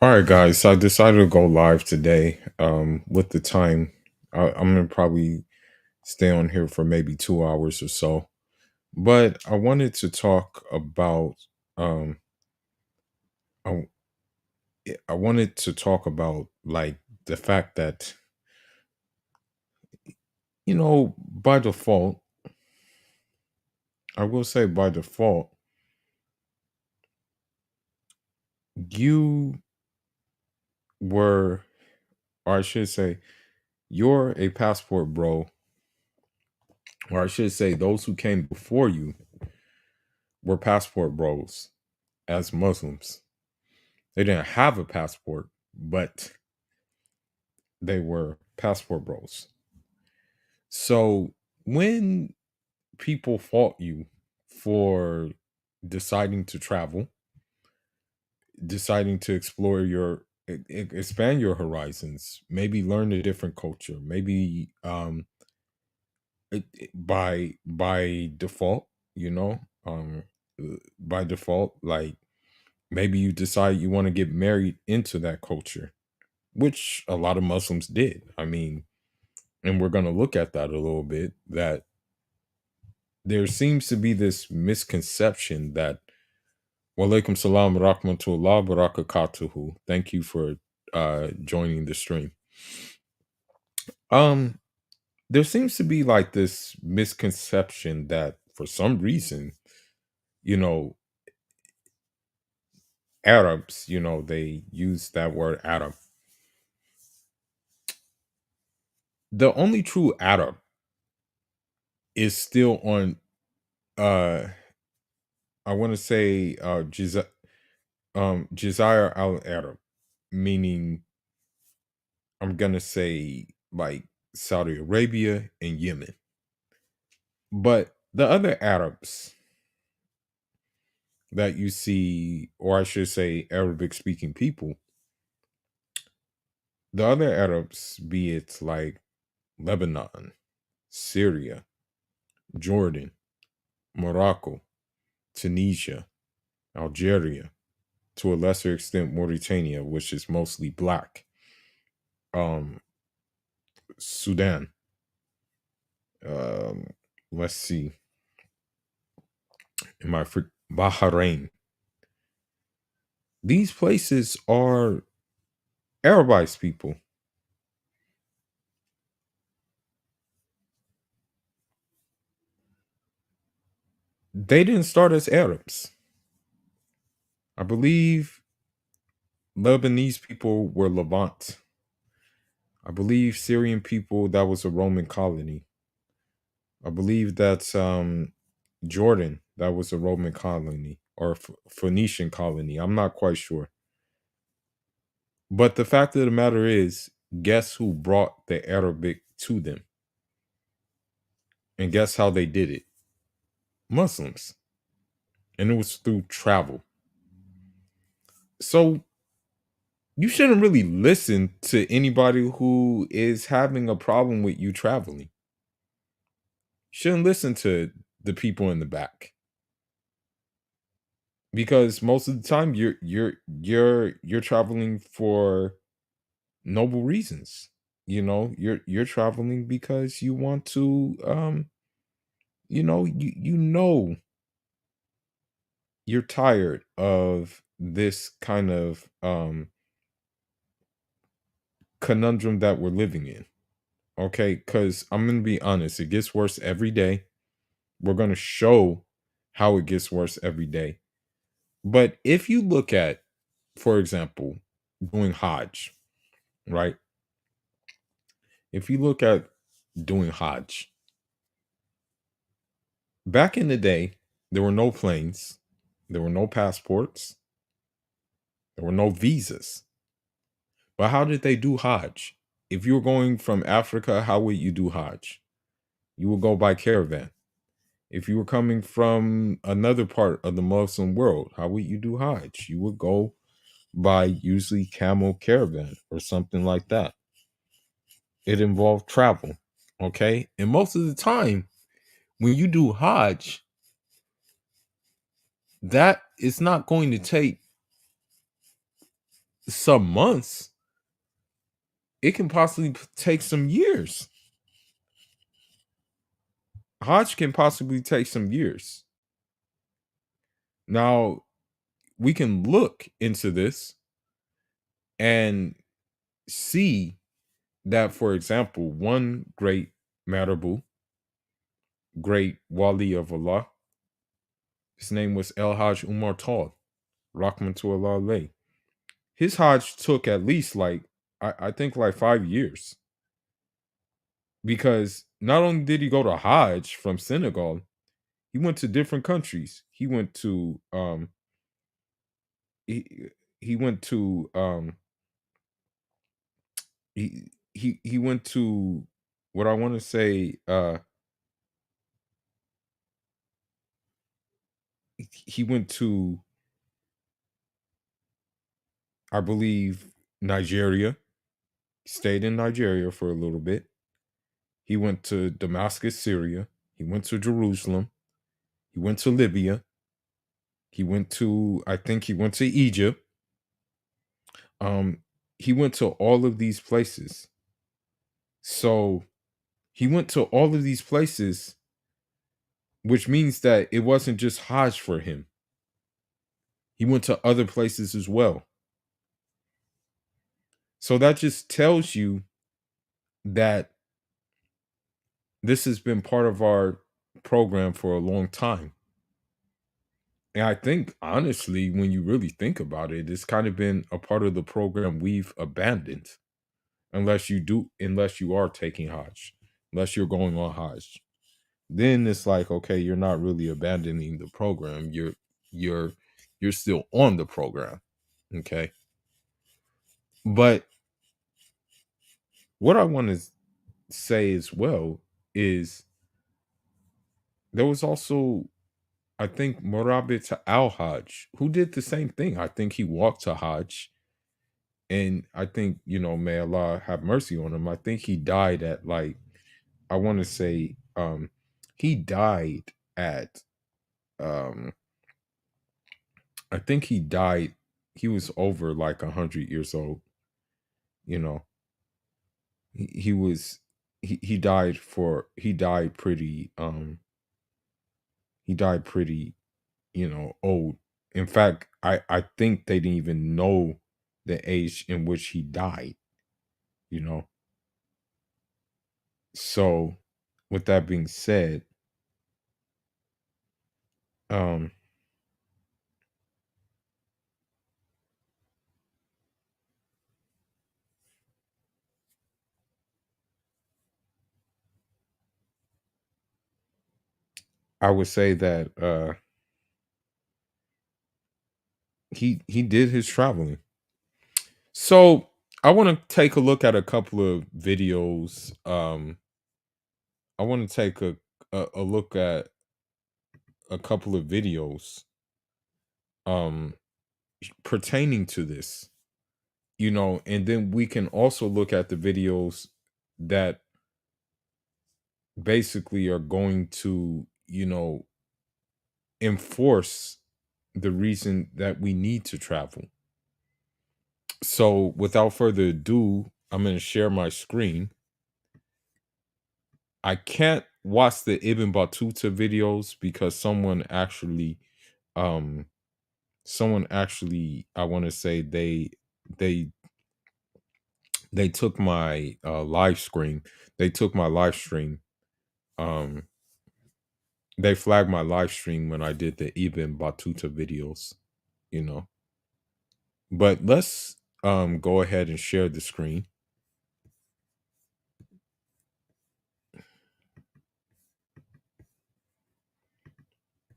All right, guys. So I decided to go live today. With the time, I'm gonna probably stay on here for maybe 2 hours or so. But I wanted to talk about. Um, I, I wanted to talk about like the fact that by default, I will say by default, you were, or I should say, you're a passport bro, or I should say, those who came before you were passport bros as Muslims. They didn't have a passport, but they were passport bros. So when people fault you for deciding to travel, deciding to explore expand your horizons, maybe learn a different culture, maybe by default, you know, by default, like maybe you decide you want to get married into that culture, which a lot of Muslims did. I mean, and we're going to look at that a little bit, that there seems to be this misconception that walaikum salam wa rahmatullah wa barakatuhu. Thank you for joining the stream. Um there seems to be like this misconception that for some reason, you know, Arabs, they use that word Arab. The only true Arab is still on uh I want to say Jazire al Arab, meaning I'm gonna say like Saudi Arabia and Yemen. But the other Arabs that you see, or I should say Arabic speaking people, the other Arabs, be it like Lebanon, Syria, Jordan, Morocco, Tunisia, Algeria, to a lesser extent Mauritania, which is mostly black, um, Sudan, um, let's see, Bahrain. These places are Arabized people. They didn't start as Arabs. I believe Lebanese people were Levant. I believe Syrian people, that was a Roman colony. I believe that Jordan, that was a Roman colony or Phoenician colony. I'm not quite sure. But the fact of the matter is, guess who brought the Arabic to them? And guess how they did it? Muslims. And it was through travel. So you shouldn't really listen to anybody who is having a problem with you traveling. Shouldn't listen to the people in the back, because most of the time you're traveling for noble reasons. You're traveling because you want to you know you're tired of this kind of conundrum that we're living in. Okay, because I'm gonna be honest, it gets worse every day. We're gonna show how it gets worse every day. But if you look at, for example, doing Hajj, right? If you look at doing Hajj, back in the day, there were no planes, there were no passports, there were no visas. But how did they do Hajj? If you were going from Africa, how would you do Hajj? You would go by caravan. If you were coming from another part of the Muslim world, how would you do Hajj? You would go by usually camel caravan or something like that. It involved travel. Okay. And most of the time, when you do Hajj, that is not going to take some months. It can possibly take some years. Hajj can possibly take some years. Now, we can look into this and see that, for example, one great Marabu, great Wali of Allah, his name was El Hajj Umar Tal, Rahmatullah alayh. His Hajj took at least like, I think like 5 years, because not only did he go to Hajj from Senegal, he went to different countries. He he went to he went to, what I want to say, he went to, I believe, Nigeria. Stayed in Nigeria for a little bit. He went to Damascus, Syria. He went to Jerusalem. He went to Libya. He went to, I think he went to Egypt. Um, he went to all of these places. So he went to all of these places, which means that it wasn't just Hajj for him. He went to other places as well. So that just tells you that this has been part of our program for a long time. And I think, honestly, when you really think about it, it's kind of been a part of the program we've abandoned, unless you are taking Hajj, unless you're going on Hajj. Then it's like, okay, you're not really abandoning the program. You're you're still on the program. Okay. But what I want to say as well is, there was also, I think, Murabit Al Hajj, who did the same thing. I think he walked to Hajj, and I think, may Allah have mercy on him. I think he died at, like, I want to say, he died at, um I think he was over like 100 years old. You know, he was, he died pretty, he died pretty, old. In fact, I think they didn't even know the age in which he died, you know. So, with that being said, um I would say that he did his traveling. So, I want to take a look at a couple of videos. I want to take a look at a couple of videos um pertaining to this, and then we can also look at the videos that basically are going to, enforce the reason that we need to travel. So, without further ado, I'm going to share my screen. I can't watch the Ibn Battuta videos because um someone actually, I want to say, they they took my live screen. They took my live stream. Um they flagged my live stream when I did the Ibn Battuta videos, you know. But let's go ahead and share the screen,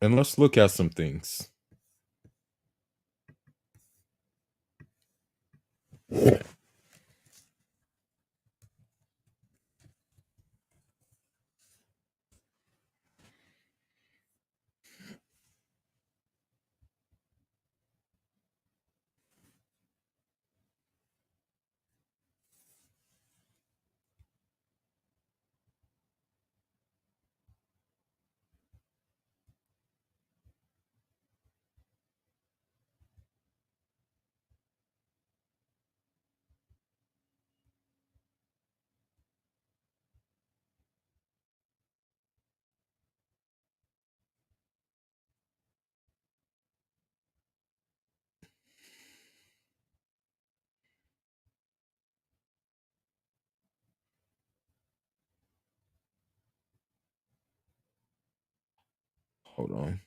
and let's look at some things. Hold on.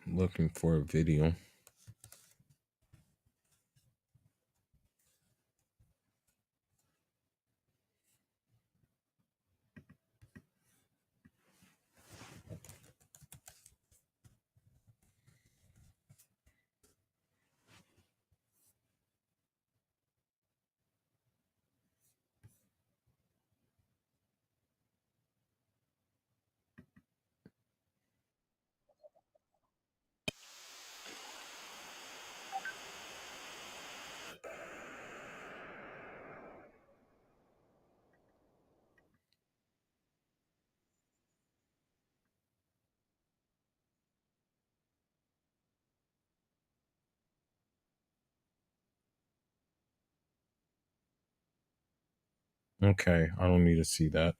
Looking for a video. Okay, I don't need to see that.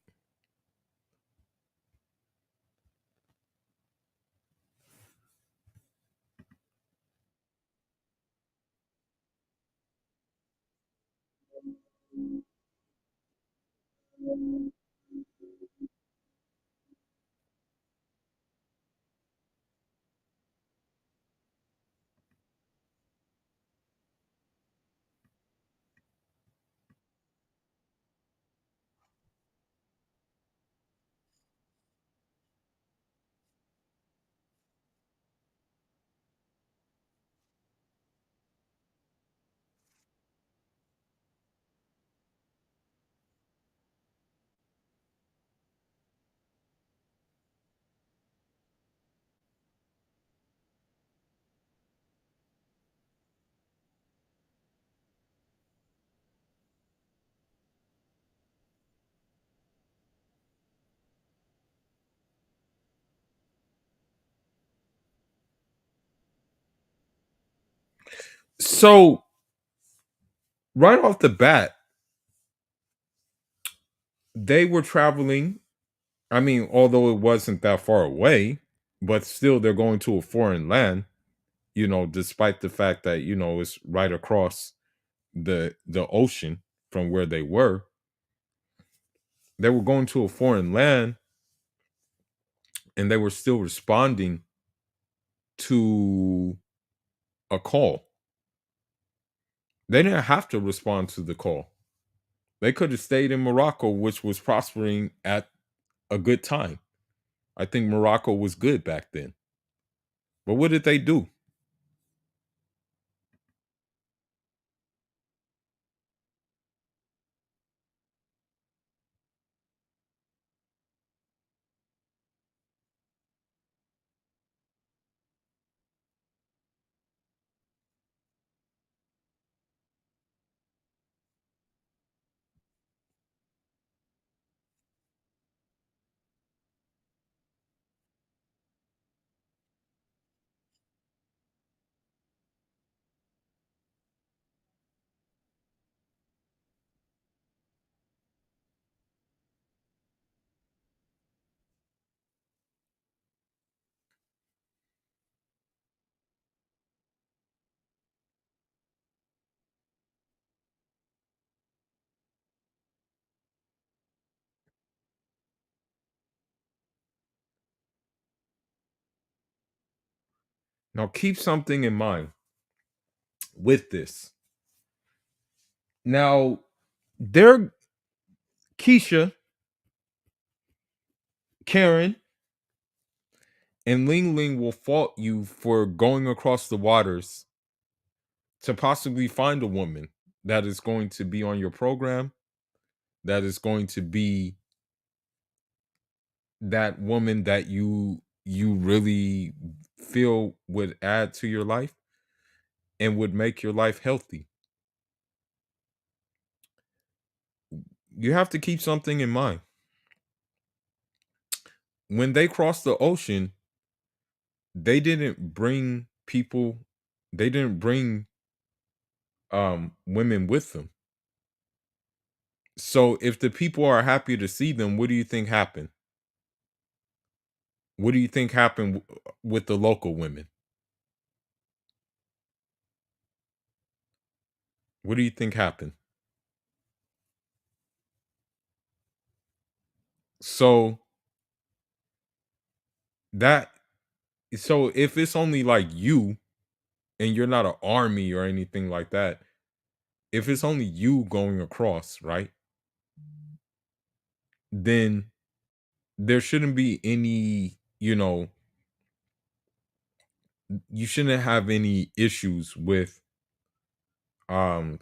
So, right off the bat, they were traveling. I mean, although it wasn't that far away, but still they're going to a foreign land, despite the fact that, it's right across the ocean from where they were. They were going to a foreign land and they were still responding to a call. They didn't have to respond to the call. They could have stayed in Morocco, which was prospering at a good time. I think Morocco was good back then. But what did they do? Now, keep something in mind with this. Now, there, Keisha, Karen, and Ling Ling will fault you for going across the waters to possibly find a woman that is going to be on your program, that is going to be that woman that you really feel would add to your life and would make your life healthy. You have to keep something in mind. when they crossed the ocean, they didn't bring people, they didn't bring women with them. So if the people are happy to see them, what do you think happened? What do you think happened with the local women? What do you think happened? So that so if it's only like you and you're not an army or anything like that, if it's only you going across, right? Then there shouldn't be any, you shouldn't have any issues um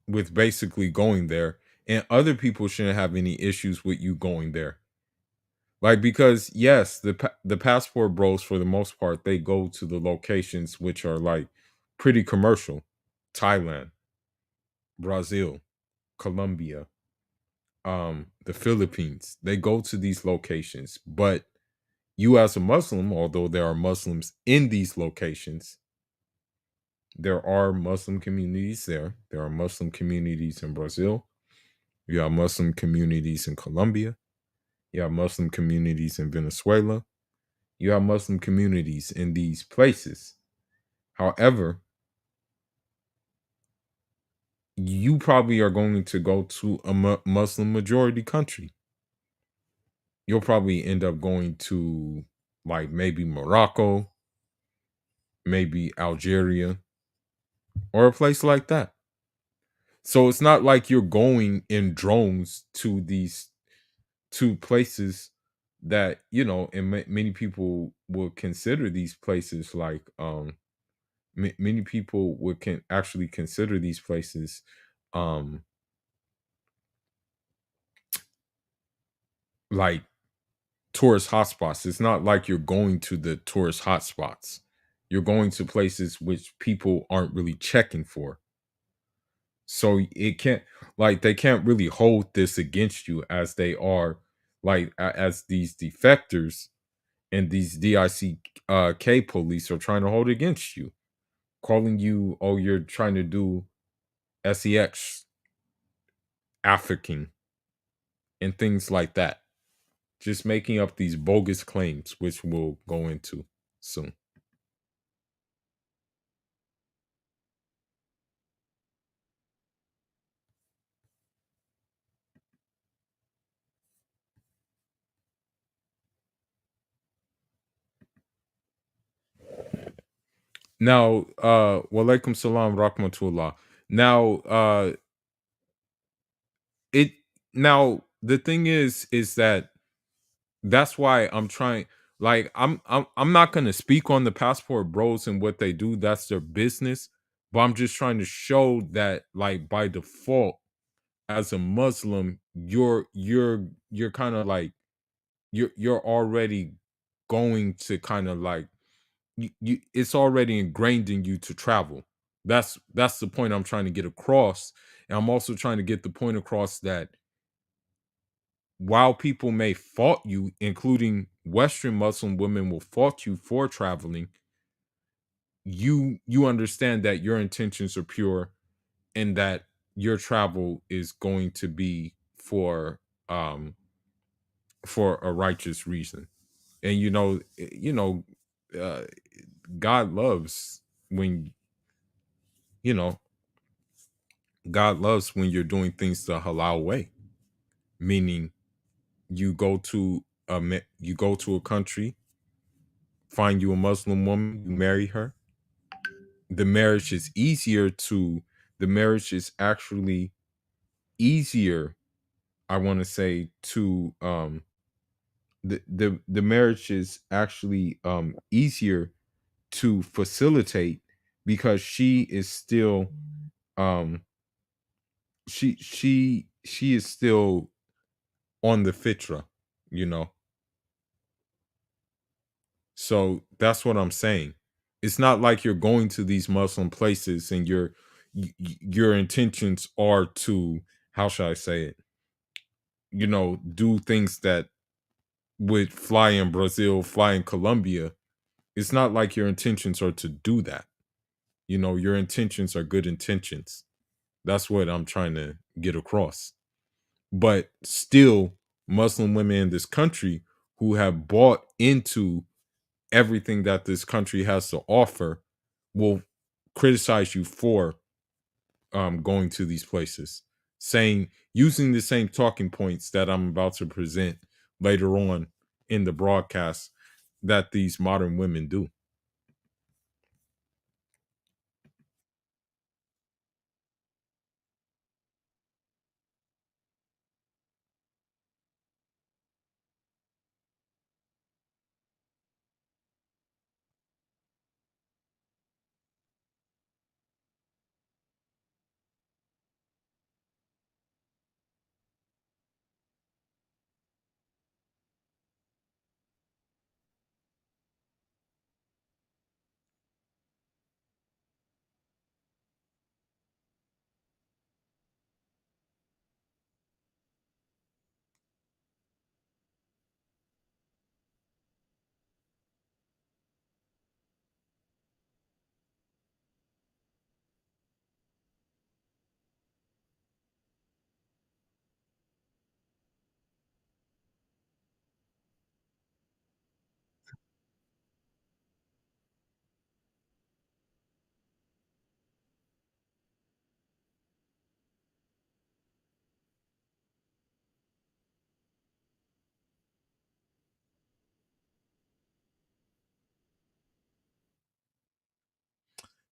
with basically going there, and other people shouldn't have any issues with you going there. Like, because yes, the passport bros for the most part, they go to the locations which are like pretty commercial. Thailand, Brazil, Colombia, the Philippines. They go to these locations, but you as a Muslim, although there are Muslims in these locations, there are Muslim communities there. There are Muslim communities in Brazil. You have Muslim communities in Colombia. You have Muslim communities in Venezuela. You have Muslim communities in these places. However, you probably are going to go to a Muslim majority country. You'll probably end up going to like maybe Morocco, maybe Algeria, or a place like that. So it's not like you're going in drones to these two places that, and many people will consider these places like many people would can actually consider these places um like tourist hotspots. It's not like you're going to the tourist hotspots. You're going to places which people aren't really checking for. So it can't, like, they can't really hold this against you as they are like as these defectors and these DICK police are trying to hold against you, calling you, oh, you're trying to do sex African and things like that. Just making up these bogus claims, which we'll go into soon. Now, walaikum salam rahmatullah. Now, it now the thing is that that's why I'm trying. Like, I'm not gonna speak on the passport bros and what they do. That's their business. But I'm just trying to show that, like, by default, as a Muslim, you're kind of like you're already going to kind of like you it's already ingrained in you to travel. That's the point I'm trying to get across. And I'm also trying to get the point across that while people may fault you, including Western Muslim women will fault you for traveling, you understand that your intentions are pure and that your travel is going to be um for a righteous reason. And uh, God loves when you know God loves when you're doing things the halal way, meaning you go to a country, find you a Muslim woman, you marry her. The marriage is easier to the marriage is actually easier, I want to say, to the marriage is actually easier to facilitate because she is still um she is still on the fitra, you know. So that's what I'm saying. It's not like you're going to these Muslim places and your intentions are to, how should I say it? do things that would fly in Brazil, fly in Colombia, it's not like your intentions are to do that. Your intentions are good intentions. That's what I'm trying to get across. But still, Muslim women in this country who have bought into everything that this country has to offer will criticize you for going to these places, saying using the same talking points that I'm about to present later on in the broadcast that these modern women do.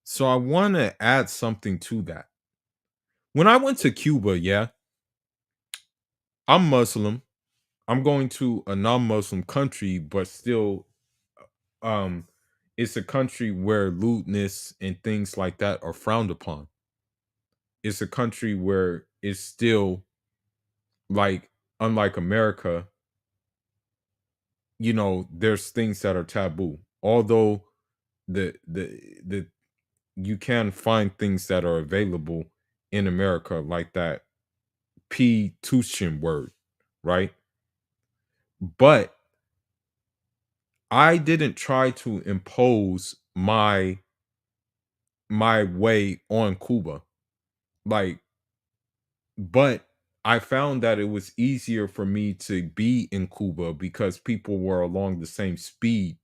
So I want to add something to that. When I went to Cuba, yeah, I'm Muslim. I'm going to a non-Muslim country, but still um it's a country where lewdness and things like that are frowned upon. It's a country where it's still like unlike America, there's things that are taboo. Although the you can find things that are available in America like that P Tushin word, right? But I didn't try to impose my way on Cuba. Like, but I found that it was easier for me to be in Cuba because people were along the same speed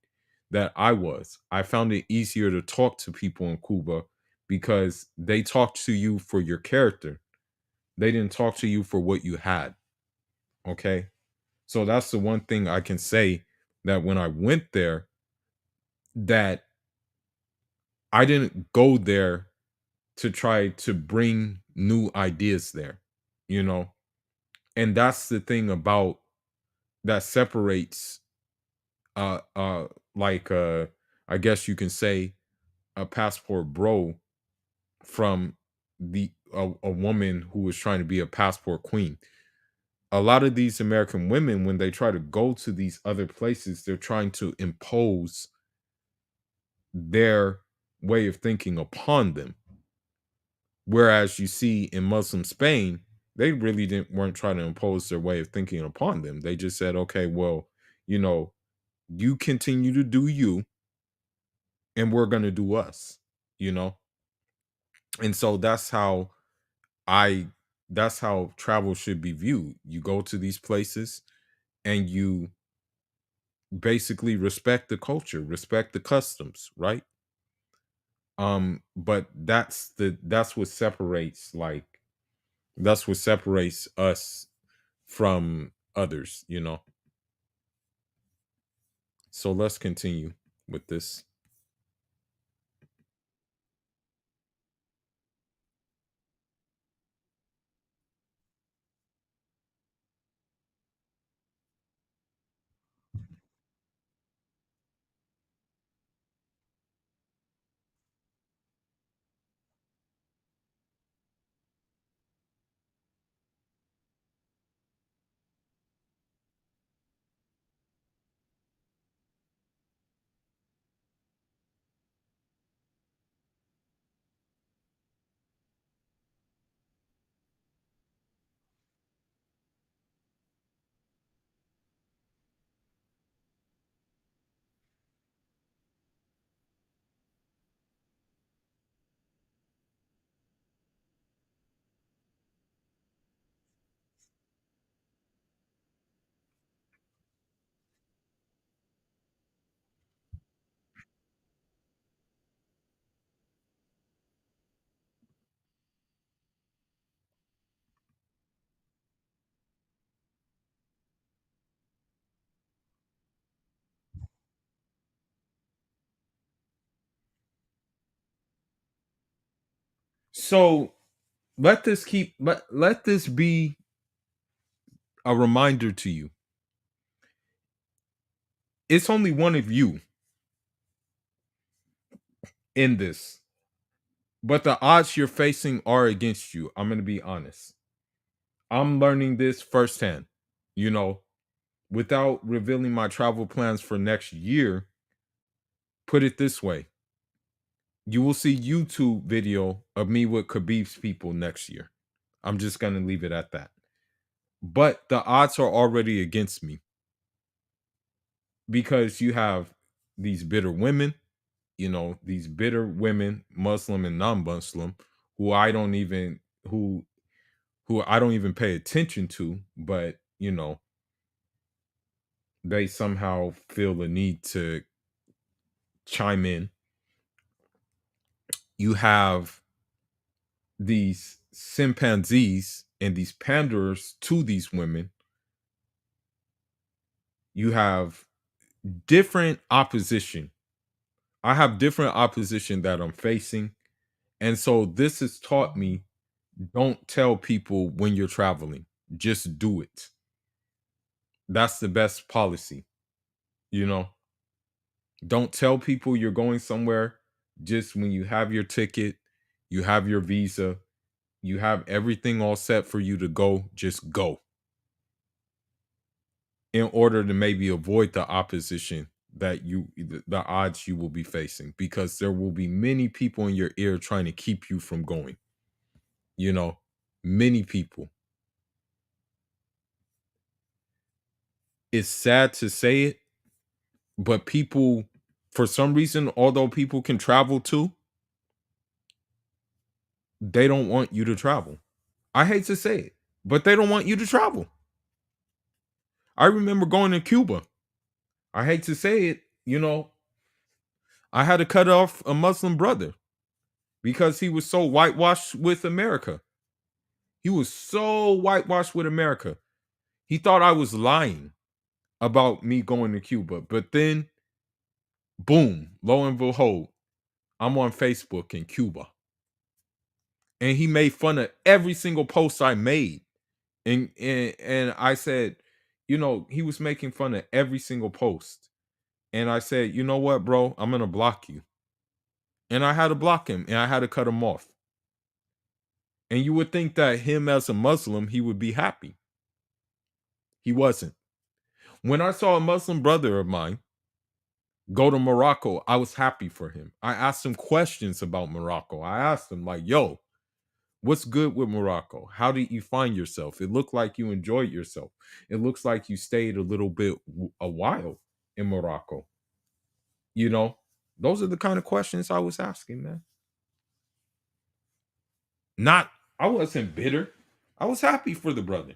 that I was. I found it easier to talk to people in Cuba because they talked to you for your character. They didn't talk to you for what you had. Okay. So that's the one thing I can say that when I went there, that I didn't go there to try to bring new ideas there, you know? And that's the thing about that separates uh uh like I guess you can say a passport bro from a woman who was trying to be a passport queen. A lot of these American women, when they try to go to these other places, they're trying to impose their way of thinking upon them. Whereas you see in Muslim Spain, they really didn't weren't trying to impose their way of thinking upon them. They just said, okay, well, you know, you continue to do you, and we're gonna do us, you know. And so I that's how travel should be viewed. You go to these places and you basically respect the culture, respect the customs, right? But that's what separates that's what separates us from others, you know. So let's continue with this. So let this be a reminder to you. It's only one of you in this, but the odds you're facing are against you. I'm going to be honest. I'm learning this firsthand. You know, without revealing my travel plans for next year, put it this way. You will see YouTube video of me with Khabib's people next year. I'm just going to leave it at that. But the odds are already against me because you have these bitter women, these bitter women, Muslim and non-Muslim, who I don't even who I don't even pay attention to, but they somehow feel the need to chime in. You have these chimpanzees and these panders to these women. You have different opposition. I have different opposition that I'm facing. And so this has taught me, don't tell people when you're traveling. Just do it. That's the best policy. You know, don't tell people you're going somewhere. Just when you have your ticket, you have your visa, you have everything all set for you to go, just go. In order to maybe avoid the opposition that the odds you will be facing, because there will be many people in your ear trying to keep you from going. You know, many people. It's sad to say it, but people, for some reason, although people can travel too, they don't want you to travel. I hate to say it, but they don't want you to travel. I remember going to Cuba. I hate to say it, I had to cut off a Muslim brother because he was so whitewashed with America. He was so whitewashed with America. He thought I was lying about me going to Cuba. But then, boom, lo and behold, I'm on Facebook in Cuba. And he made fun of every single post I made. And I said, he was making fun of every single post. And I said, you know what, bro? I'm gonna block you. And I had to block him and I had to cut him off. And you would think that him as a Muslim, he would be happy. He wasn't. When I saw a Muslim brother of mine go to Morocco, I was happy for him. I asked him questions about Morocco. I asked him, like, yo, what's good with Morocco? How did you find yourself? It looked like you enjoyed yourself. It looks like you stayed a little bit, a while in Morocco. You know, those are the kind of questions I was asking, man. Not, I wasn't bitter. I was happy for the brother.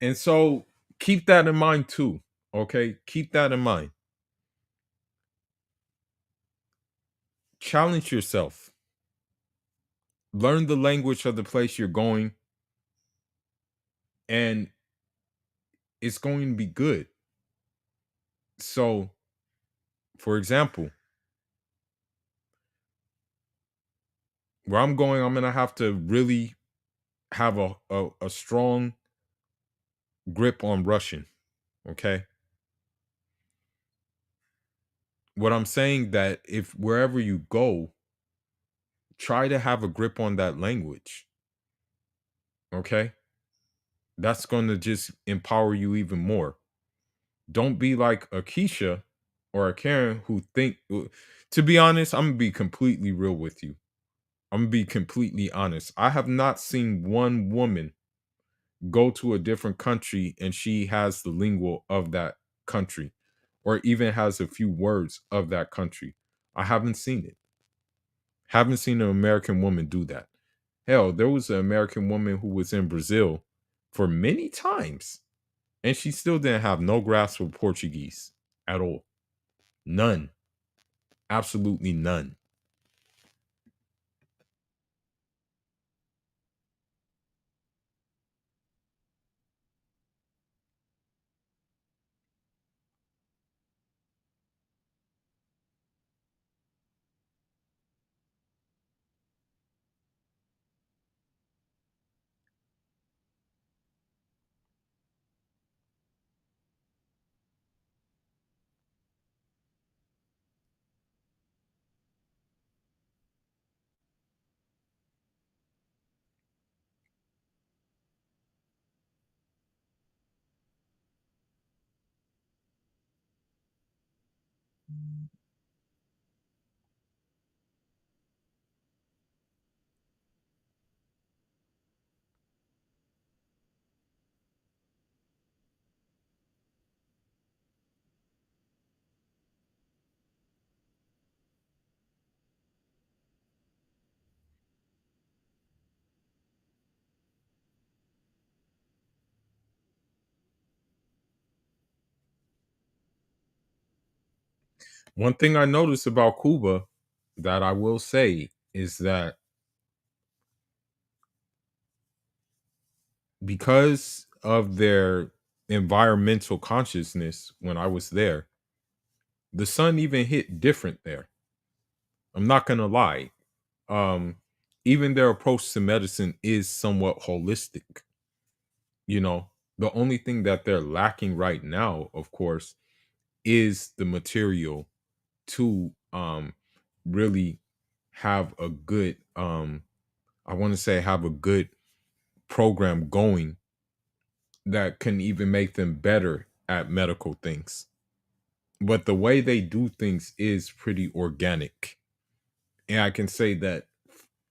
And so keep that in mind too. Okay. Keep that in mind. Challenge yourself. Learn the language of the place you're going, and it's going to be good. So, for example, where I'm going, I'm going to have to really have a strong grip on Russian. Okay. what I'm saying that if wherever you go, try to have a grip on that language. Okay. That's going to just empower you even more. Don't be like a Keisha or a Karen who think, to be honest, I'm going to be completely real with you. I'm going to be completely honest. I have not seen one woman go to a different country and she has the lingual of that country or even has a few words of that country. I haven't seen it. Haven't seen an American woman do that. Hell, there was an American woman who was in Brazil for many times and she still didn't have no grasp of Portuguese at all. None. Absolutely none. One thing I noticed about Cuba that I will say is that because of their environmental consciousness when I was there, the sun even hit different there. I'm not gonna lie. Um, Even their approach to medicine is somewhat holistic. You know, the only thing that they're lacking right now, of course, is the material to really have a good I want to say have a good program going that can even make them better at medical things. But the way they do things is pretty organic. And I can say that,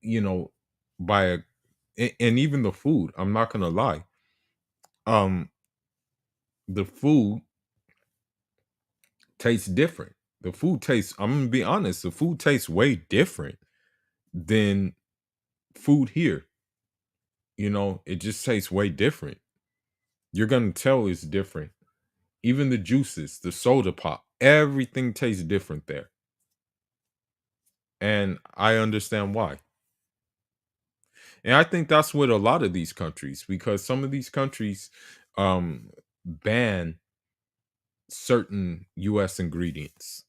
you know, by a, and even the food, I'm not gonna lie. Um, the food tastes different. The food tastes, I'm gonna be honest, the food tastes way different than food here. You know, it just tastes way different. You're gonna tell it's different. Even the juices, the soda pop, everything tastes different there. And I understand why. And I think that's with a lot of these countries because some of these countries ban certain US ingredients.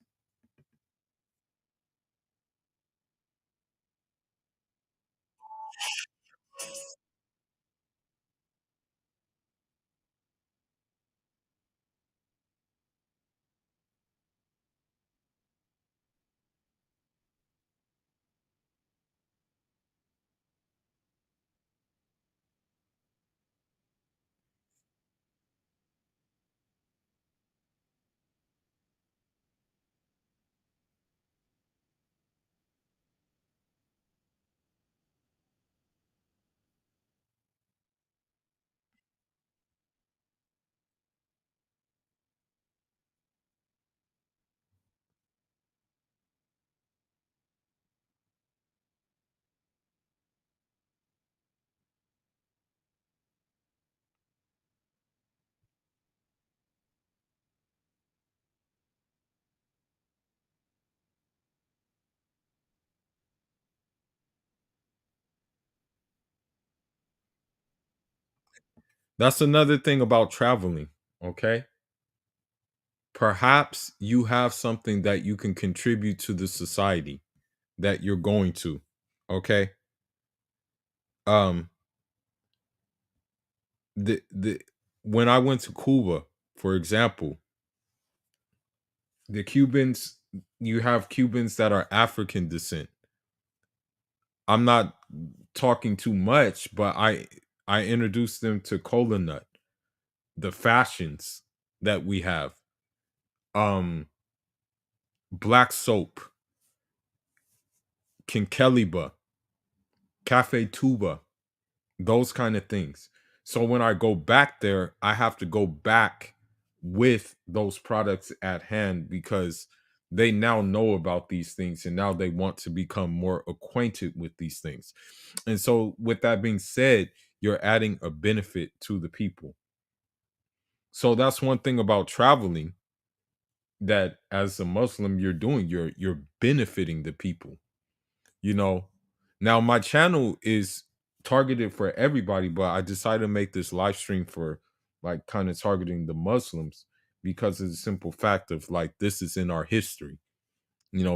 That's another thing about traveling, okay? Perhaps you have something that you can contribute to the society that you're going to, okay? Um the when I went to Cuba, for example, the Cubans You have Cubans that are African descent. I'm not talking too much, but I introduced them to cola nut, the fashions that we have, um, black soap, Kinkeliba, Cafe Tuba, those kind of things. So when I go back there, I have to go back with those products at hand because they now know about these things and now they want to become more acquainted with these things. And so, with that being said, you're adding a benefit to the people. So that's one thing about traveling that as a Muslim you're doing. You're benefiting the people. You know. Now my channel is targeted for everybody, but I decided to make this live stream for like kind of targeting the Muslims because of the simple fact of like this is in our history.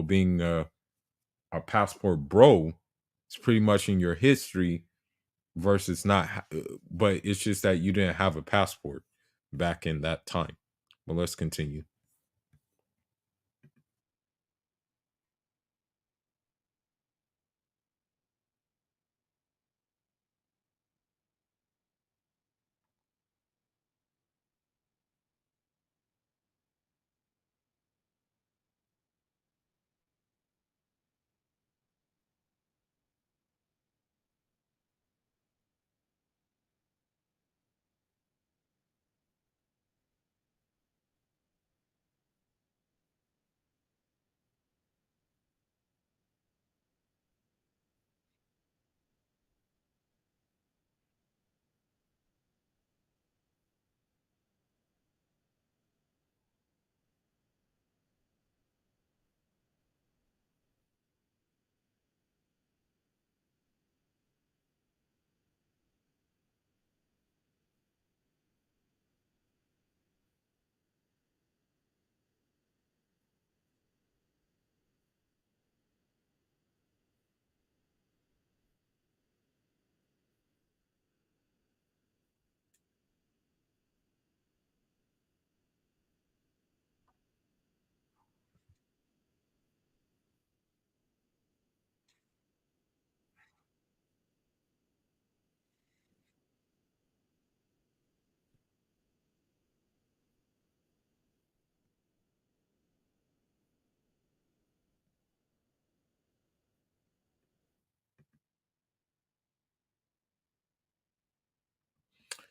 Being a passport bro, it's pretty much in your history versus not but it's just that you didn't have a passport back in that time. But let's continue.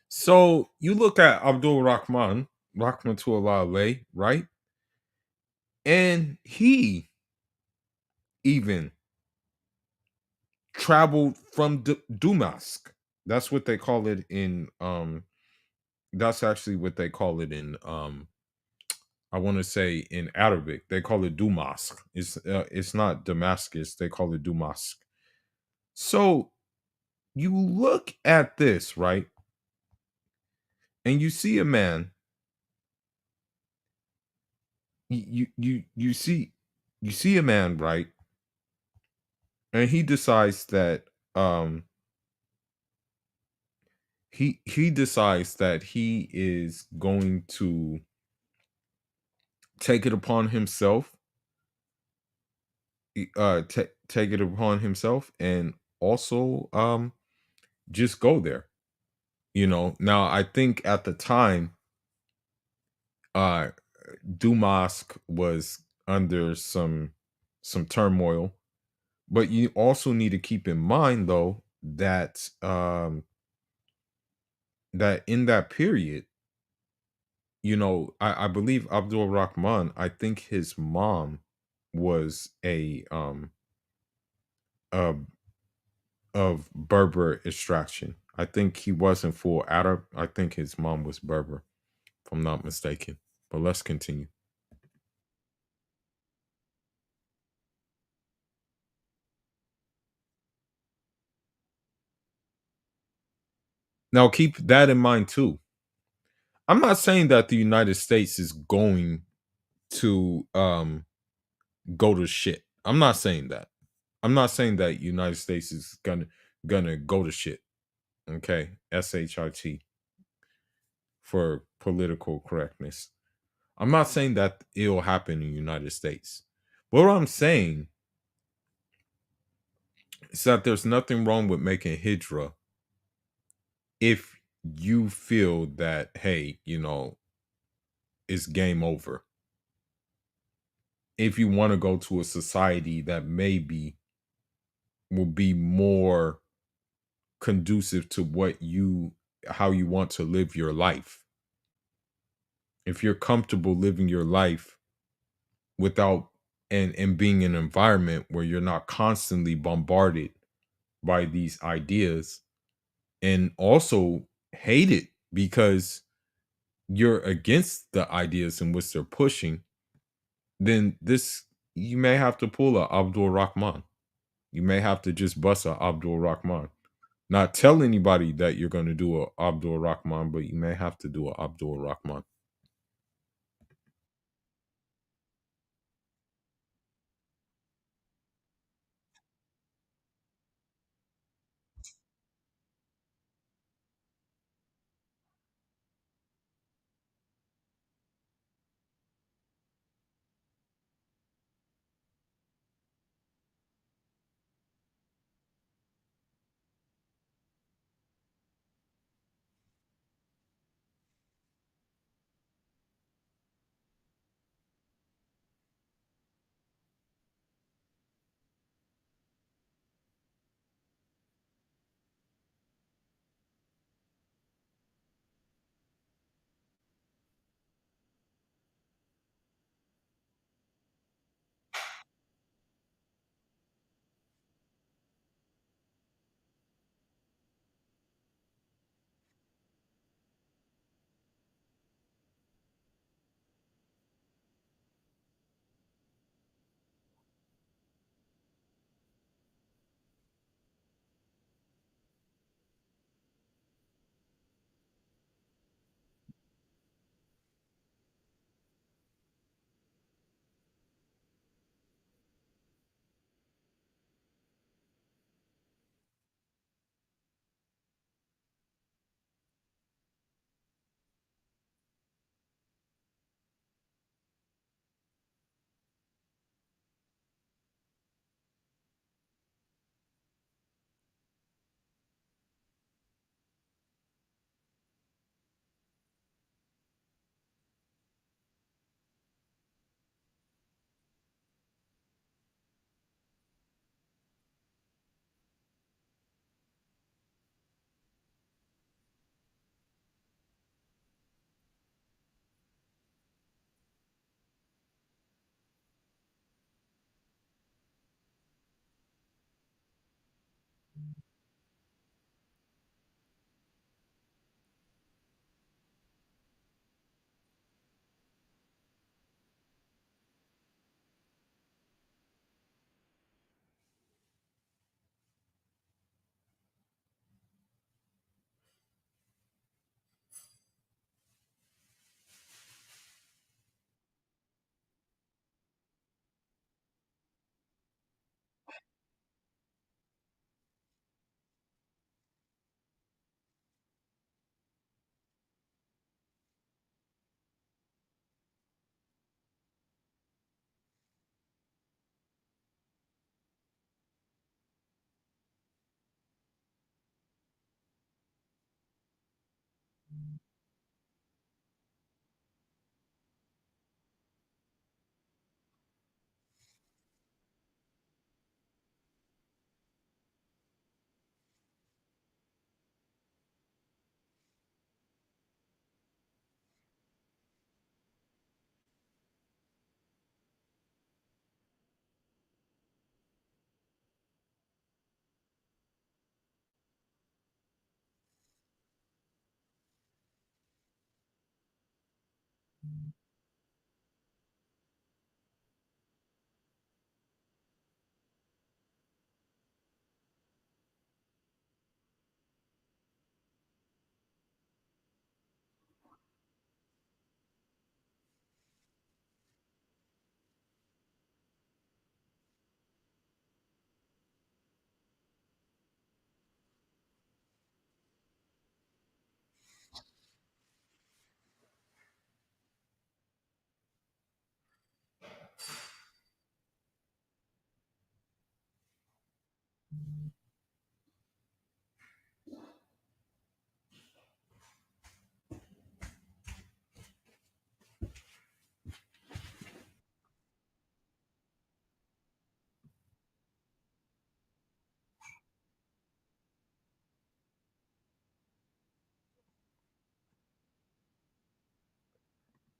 So you look at Abdul Rahmatullah Alayh, right? And he even traveled from Dumask. That's what they call it in that's actually what they call it in I want to say in Arabic. They call it Dumask. It's not Damascus. They call it Dumask. So you look at this, right? And you see a man, you see a man, right? And he decides that he decides that he is going to take it upon himself, take it upon himself and also just go there. Now I think at the time uh Dumask was under some turmoil, but you also need to keep in mind though that in that period, I believe Abdul Rahman, I think his mom was a of Berber extraction. I think he wasn't full Arab. I think his mom was Berber, if I'm not mistaken. But let's continue. Now keep that in mind too. I'm not saying that the United States is going to go to shit. I'm not saying that. I'm not saying that United States is gonna go to shit. Okay, SHIT for political correctness. I'm not saying that it'll happen in the United States. But what I'm saying is that there's nothing wrong with making hijra if you feel that, hey, it's game over. If you want to go to a society that maybe will be more conducive to how you want to live your life. If you're comfortable living your life without and being in an environment where you're not constantly bombarded by these ideas and also hate it because you're against the ideas in which they're pushing, then this you may have to pull a Abdul Rahman. You may have to just bust a Abdul Rahman. Not tell anybody that you're going to do a Abdul Rahman, but you may have to do a Abdul Rahman.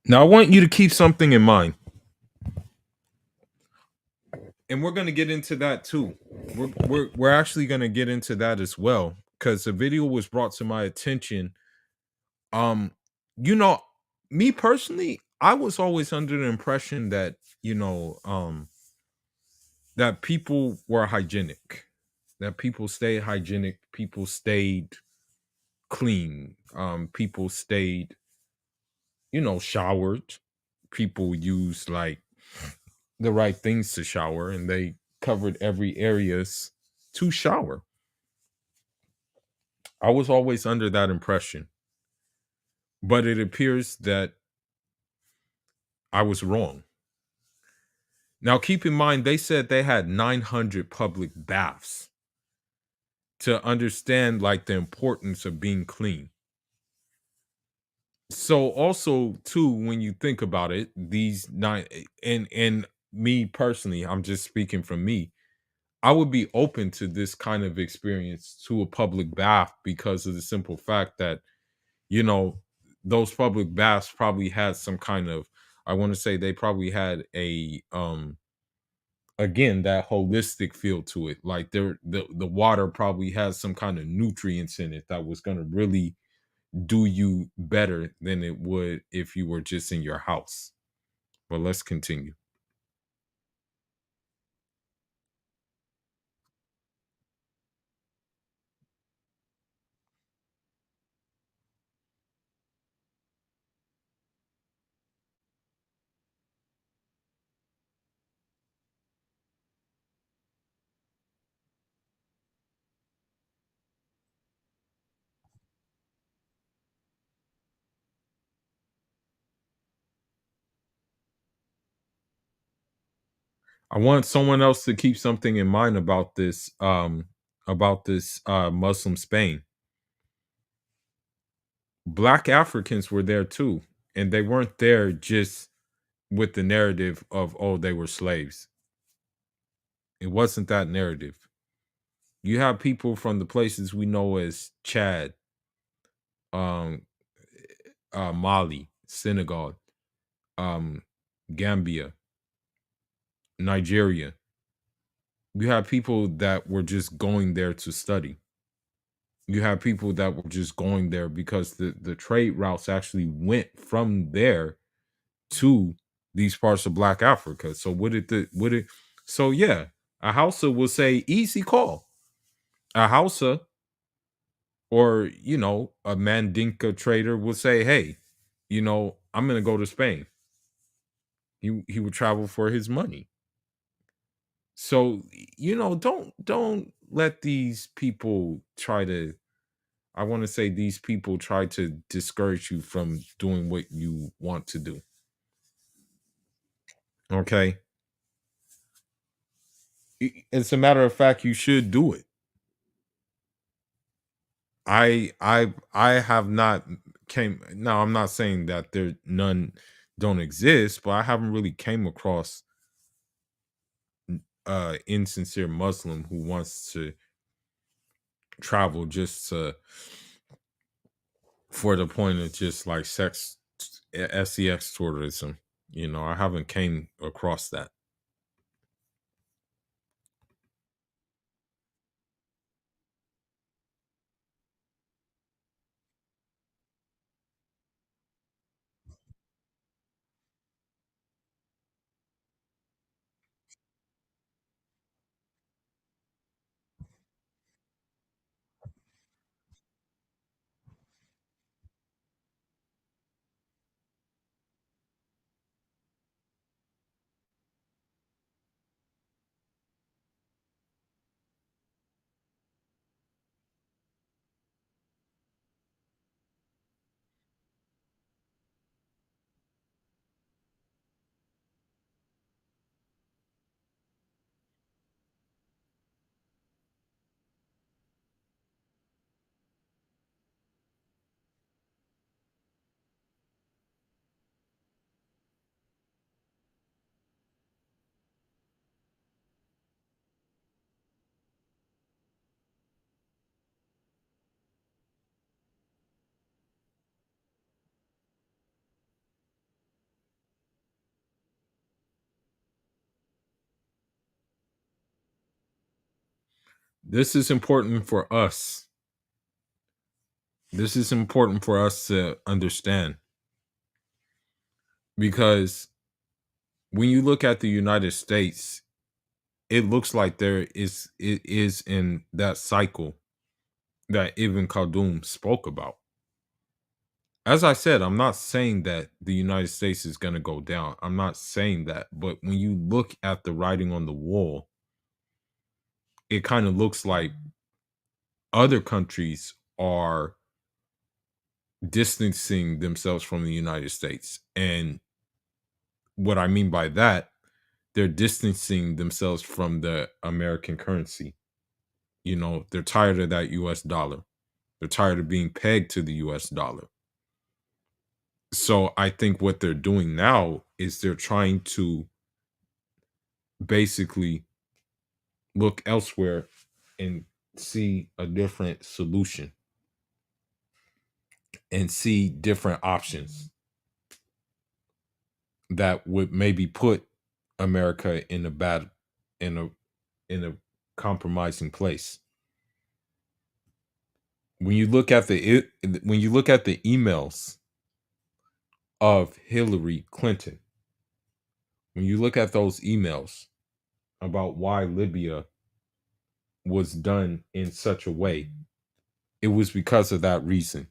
Now I want you to keep something in mind, and we're gonna get into that too. We're actually gonna get into that as well because the video was brought to my attention. Um, you know, me personally, I was always under the impression that that people were hygienic, that people stayed hygienic, people stayed clean, people stayed, showered, people used like the right things to shower, and they covered every areas to shower. I was always under that impression, but it appears that I was wrong. Now, keep in mind, they said they had 900 public baths to understand like the importance of being clean. So, also, too, when you think about it, these nine, and me personally, I'm just speaking from me. I would be open to this kind of experience to a public bath because of the simple fact that you know those public baths probably had some kind of, I want to say they probably had a again that holistic feel to it, like the water probably has some kind of nutrients in it that was going to really do you better than it would if you were just in your house. But let's continue. I want someone else to keep something in mind about this Muslim Spain. Black Africans were there too, and they weren't there just with the narrative of, oh, they were slaves. It wasn't that narrative. You have people from the places we know as Chad, um, Mali, Senegal, um, Gambia, Nigeria. You have people that were just going there to study. You have people that were just going there because the trade routes actually went from there to these parts of Black Africa. So would it so yeah, a Hausa will say easy call. A Hausa or a Mandinka trader will say, hey, I'm gonna go to Spain. He would travel for his money. So don't let these people try to, I want to say these people try to discourage you from doing what you want to do. Okay. As a matter of fact, you should do it. I have not came now, I'm not saying that there none don't exist, but I haven't really came across insincere Muslim who wants to travel just to for the point of just like sex tourism. I haven't came across that. This is important for us. This is important for us to understand because when you look at the United States, it looks like it is in that cycle that Ibn Khaldun spoke about. As I said, I'm not saying that the United States is going to go down. I'm not saying that. But when you look at the writing on the wall, it kind of looks like other countries are distancing themselves from the United States. And what I mean by that, they're distancing themselves from the American currency. You know, they're tired of that US dollar. They're tired of being pegged to the US dollar. So I think what they're doing now is they're trying to basically look elsewhere and see a different solution and see different options that would maybe put America in a bad in a in a compromising place. When you look at when you look at the emails of Hillary Clinton, when you look at those emails about why Libya was done in such a way, it was because of that reason.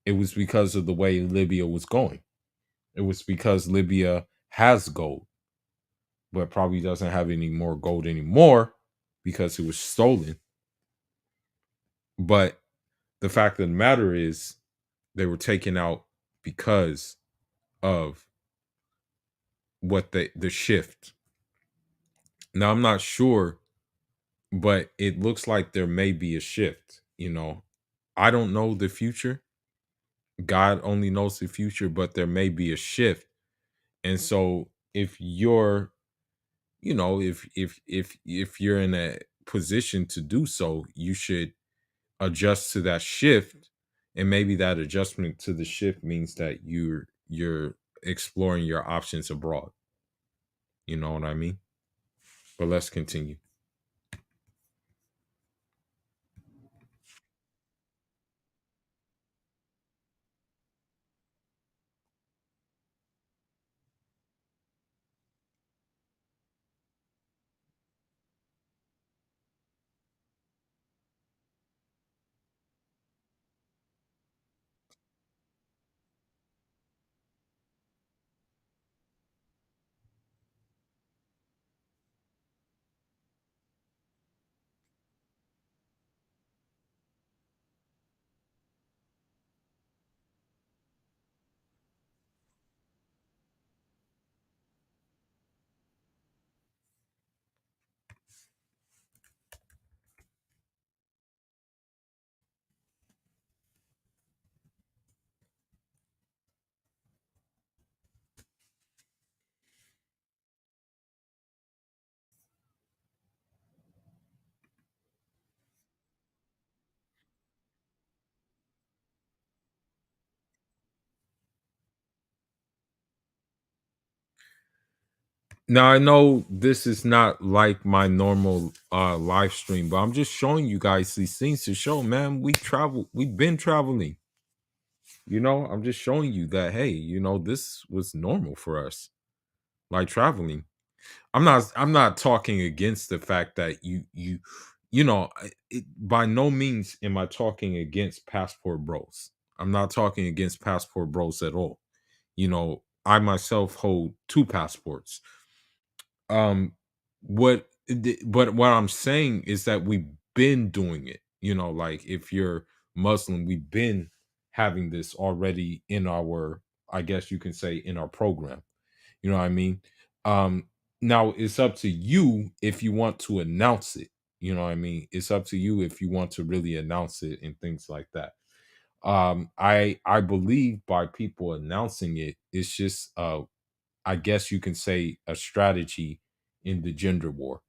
It was because of the way Libya was going. It was because Libya has gold, but probably doesn't have any more gold anymore because it was stolen. But the fact of the matter is, they were taken out because of what the shift. Now I'm not sure, but it looks like there may be a shift. You know, I don't know the future. God only knows the future, but there may be a shift. And so if you're, you know, if you're in a position to do so, you should adjust to that shift. And maybe that adjustment to the shift means that you're exploring your options abroad. You know what I mean? But let's continue. Now I know this is not like my normal live stream, but I'm just showing you guys these things to show, man, we've been traveling. You know, I'm just showing you that hey, you know, this was normal for us. Like traveling. I'm not talking against the fact that you know, by no means am I talking against passport bros. I'm not talking against passport bros at all. You know, I myself hold two passports. um but what I'm saying is that we've been doing it. You know, like if you're Muslim, we've been having this already in our, I guess you can say, in our program. You know what I mean? um Now it's up to you if you want to announce it. You know what I mean? It's up to you if you want to really announce it and things like that. I believe by people announcing it, it's just I guess you can say a strategy in the gender war.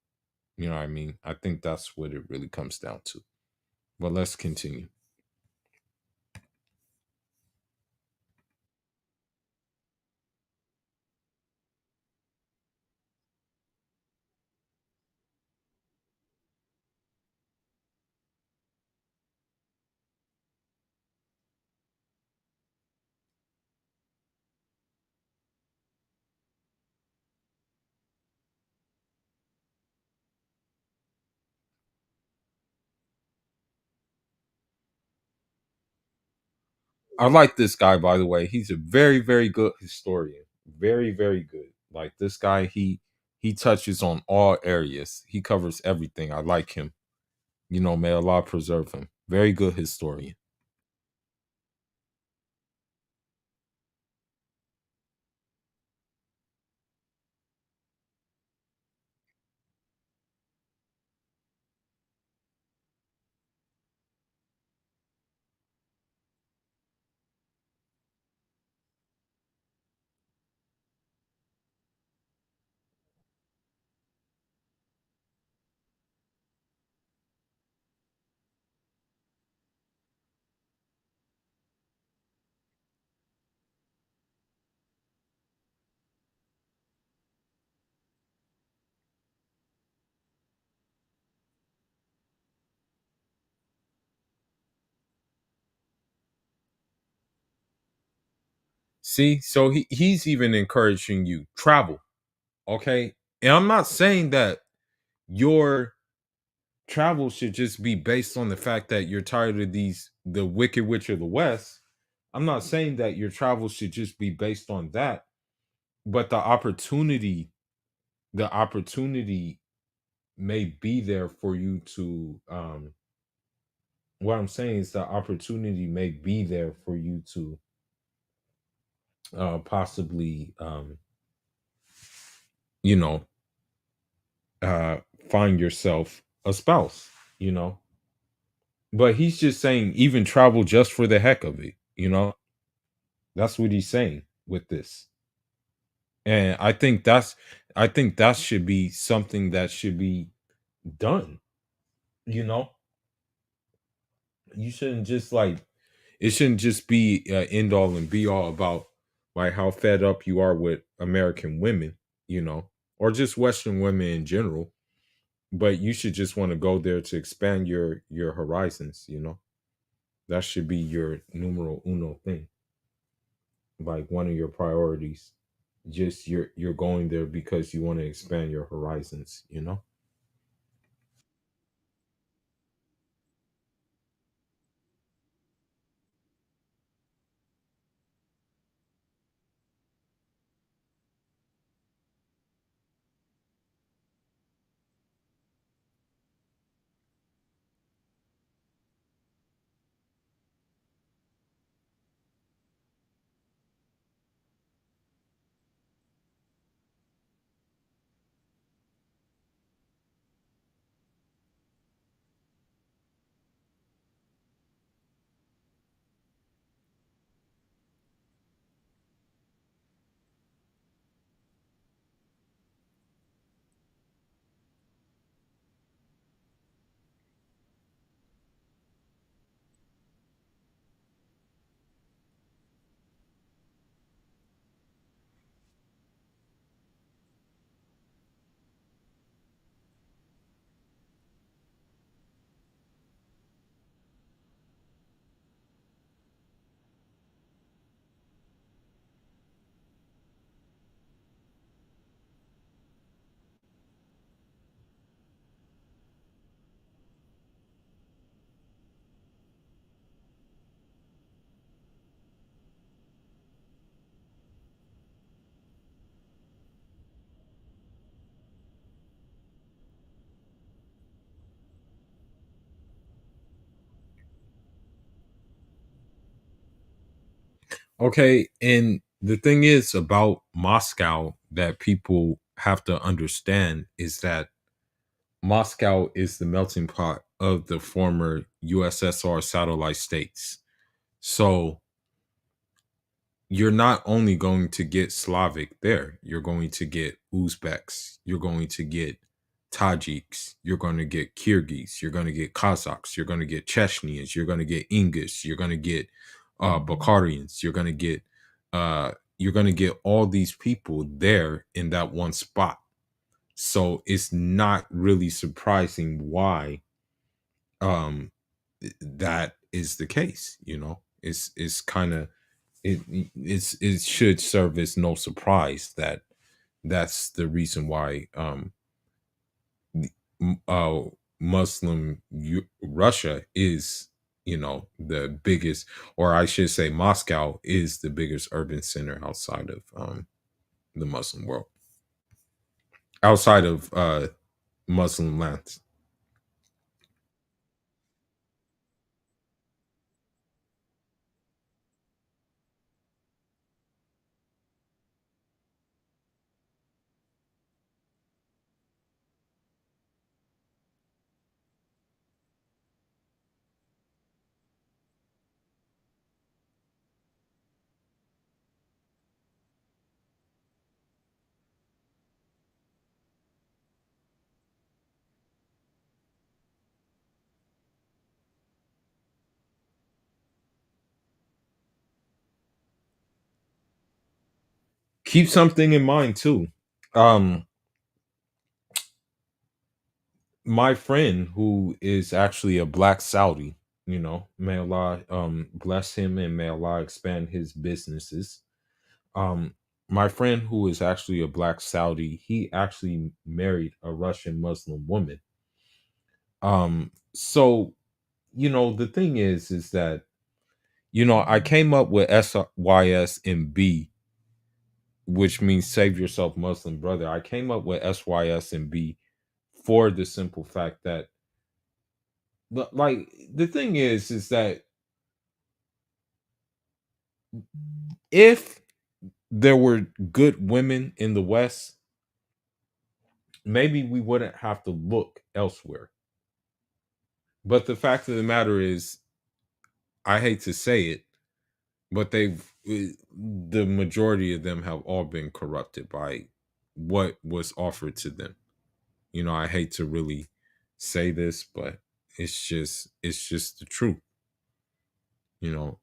You know what I mean? I think that's what it really comes down to. But let's continue. I like this guy, by the way. He's a very, very good historian. Very, very good. Like this guy, he touches on all areas. He covers everything. I like him. May Allah preserve him. Very good historian. See, so he's even encouraging you travel. Okay. And I'm not saying that your travel should just be based on the fact that you're tired of the Wicked Witch of the West. I'm not saying that your travel should just be based on that, but the opportunity may be there for you to what I'm saying is the opportunity may be there for you to possibly you know uh find yourself a spouse, you know. But he's just saying even travel just for the heck of it. That's what he's saying with this. And I think that should be something that should be done, you know. You shouldn't just like it shouldn't just be end all and be all about like how fed up you are with American women, or just Western women in general. But you should just want to go there to expand your horizons. That should be your numero uno thing, like one of your priorities. Just you're going there because you want to expand your horizons. Okay, and the thing is about Moscow that people have to understand is that Moscow is the melting pot of the former USSR satellite states. So you're not only going to get Slavic there, you're going to get Uzbeks, you're going to get Tajiks, you're going to get Kyrgyz, you're going to get Kazakhs, you're going to get Chechnyans, you're going to get Ingus, you're going to get Bukharians, you're going to get all these people there in that one spot. So it's not really surprising why that is the case. It's kind of it should serve as no surprise that that's the reason why the- Muslim Russia is the biggest, or I should say Moscow is the biggest urban center outside of the Muslim world, outside of Muslim lands. Keep something in mind too. Um, my friend who is actually a black Saudi, may Allah bless him and may Allah expand his businesses. Um, my friend who is actually a black Saudi, he actually married a Russian Muslim woman. So the thing is that I came up with SYSMB, which means Save Yourself Muslim Brother. I came up with SYSMB for the simple fact that like the thing is that if there were good women in the West, maybe we wouldn't have to look elsewhere. But the fact of the matter is, I hate to say it, but the majority of them have all been corrupted by what was offered to them. I hate to really say this, but it's just the truth.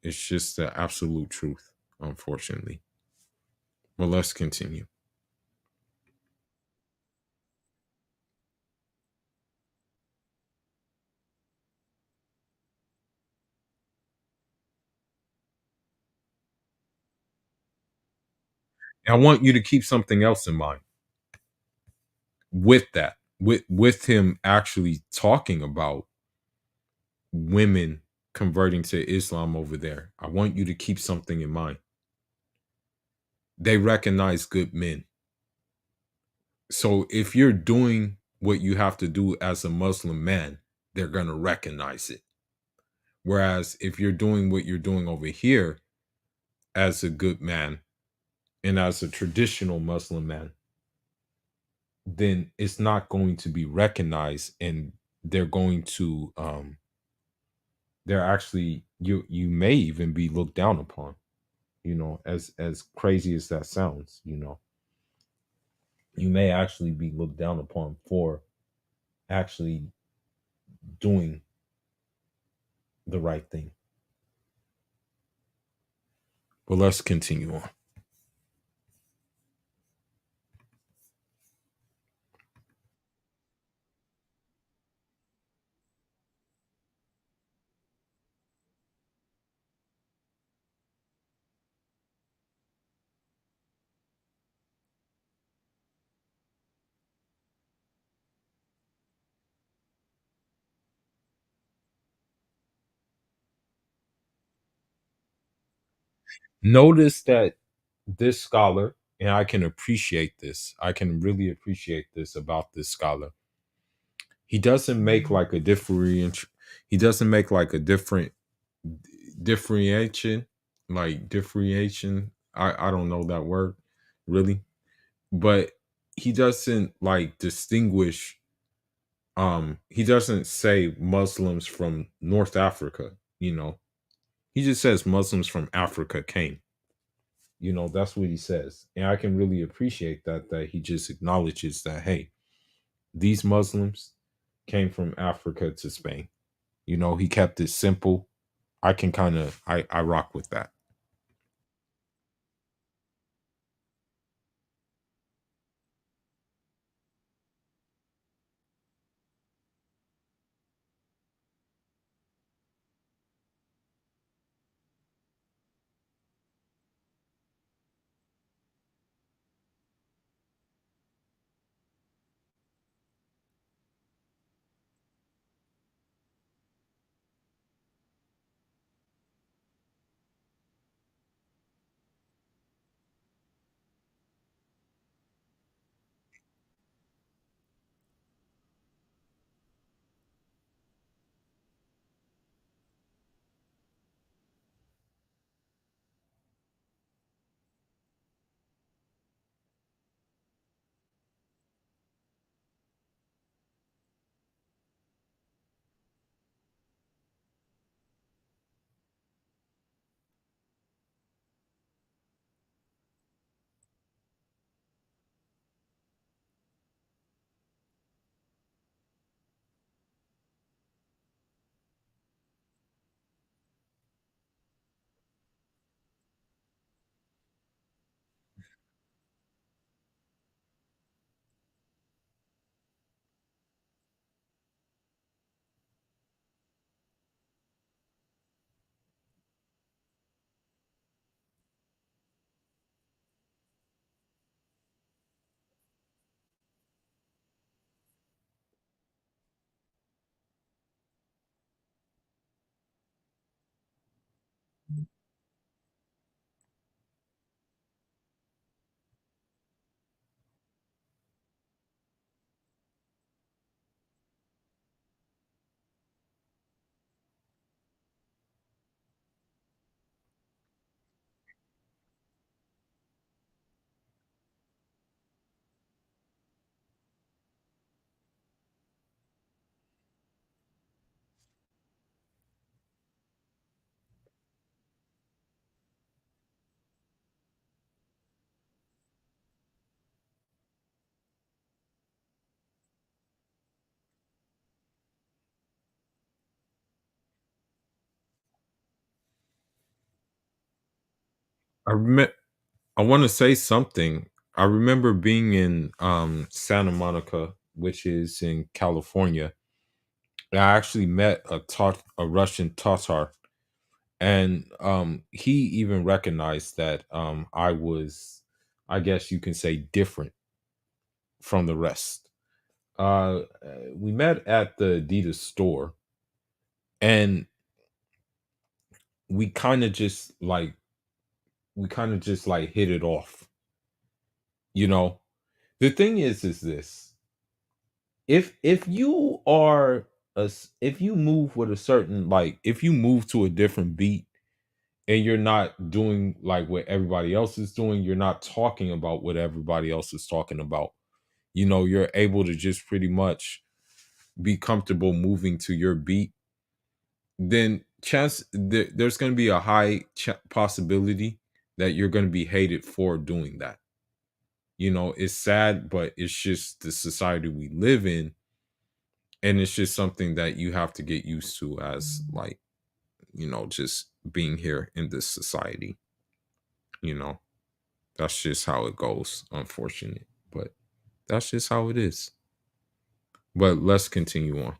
It's just the absolute truth, unfortunately. But let's continue. I want you to keep something else in mind with that, with him actually talking about women converting to Islam over there. I want you to keep something in mind. They recognize good men. So if you're doing what you have to do as a Muslim man, they're going to recognize it. Whereas if you're doing what you're doing over here as a good man and as a traditional Muslim man, then it's not going to be recognized, and they're going to they're actually, you may even be looked down upon, as crazy as that sounds. You may actually be looked down upon for actually doing the right thing. But let's continue on. Notice that this scholar, and I can appreciate this, I can really appreciate this about this scholar. He doesn't make like a different, he doesn't make like a different differentiation, like differentiation. I don't know that word really, but he doesn't like distinguish. He doesn't say Muslims from North Africa. He just says Muslims from Africa came. That's what he says, and I can really appreciate that he just acknowledges that, hey, these Muslims came from Africa to Spain. He kept it simple. I can kind of I rock with that. I remember. I want to say something. I remember being in Santa Monica, which is in California. And I actually met a Russian Tatar, and he even recognized that I was, I guess you can say, different from the rest. We met at the Adidas store, and we kind of just like we kind of just like hit it off. You know, the thing is this: if you are if you move with a certain, like, if you move to a different beat and you're not doing like what everybody else is doing, you're not talking about what everybody else is talking about. You're able to just pretty much be comfortable moving to your beat. Then there's going to be a high possibility that you're going to be hated for doing that. It's sad, but it's just the society we live in, and it's just something that you have to get used to as, like, just being here in this society. you know that's just how it goes, unfortunate, but that's just how it is. But let's continue on.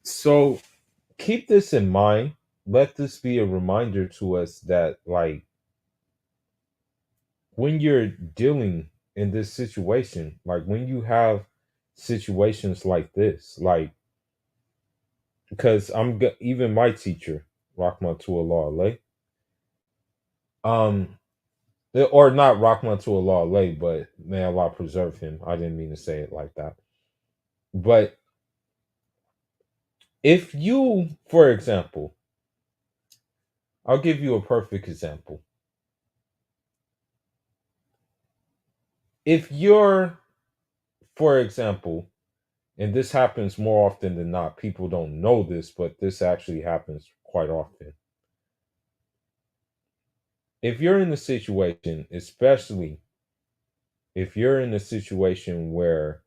So keep this in mind. Let this be a reminder to us that, like, when you're dealing in this situation, like when you have situations like this, like, because even my teacher, Rahmatullah Alayh, um, or not Rahmatullah Alayh, but may Allah preserve him. I didn't mean to say it like that. But if you, for example, I'll give you a perfect example. If you're, for example, and this happens more often than not, people don't know this, but this actually happens quite often. If you're in a situation, especially if you're in a situation where,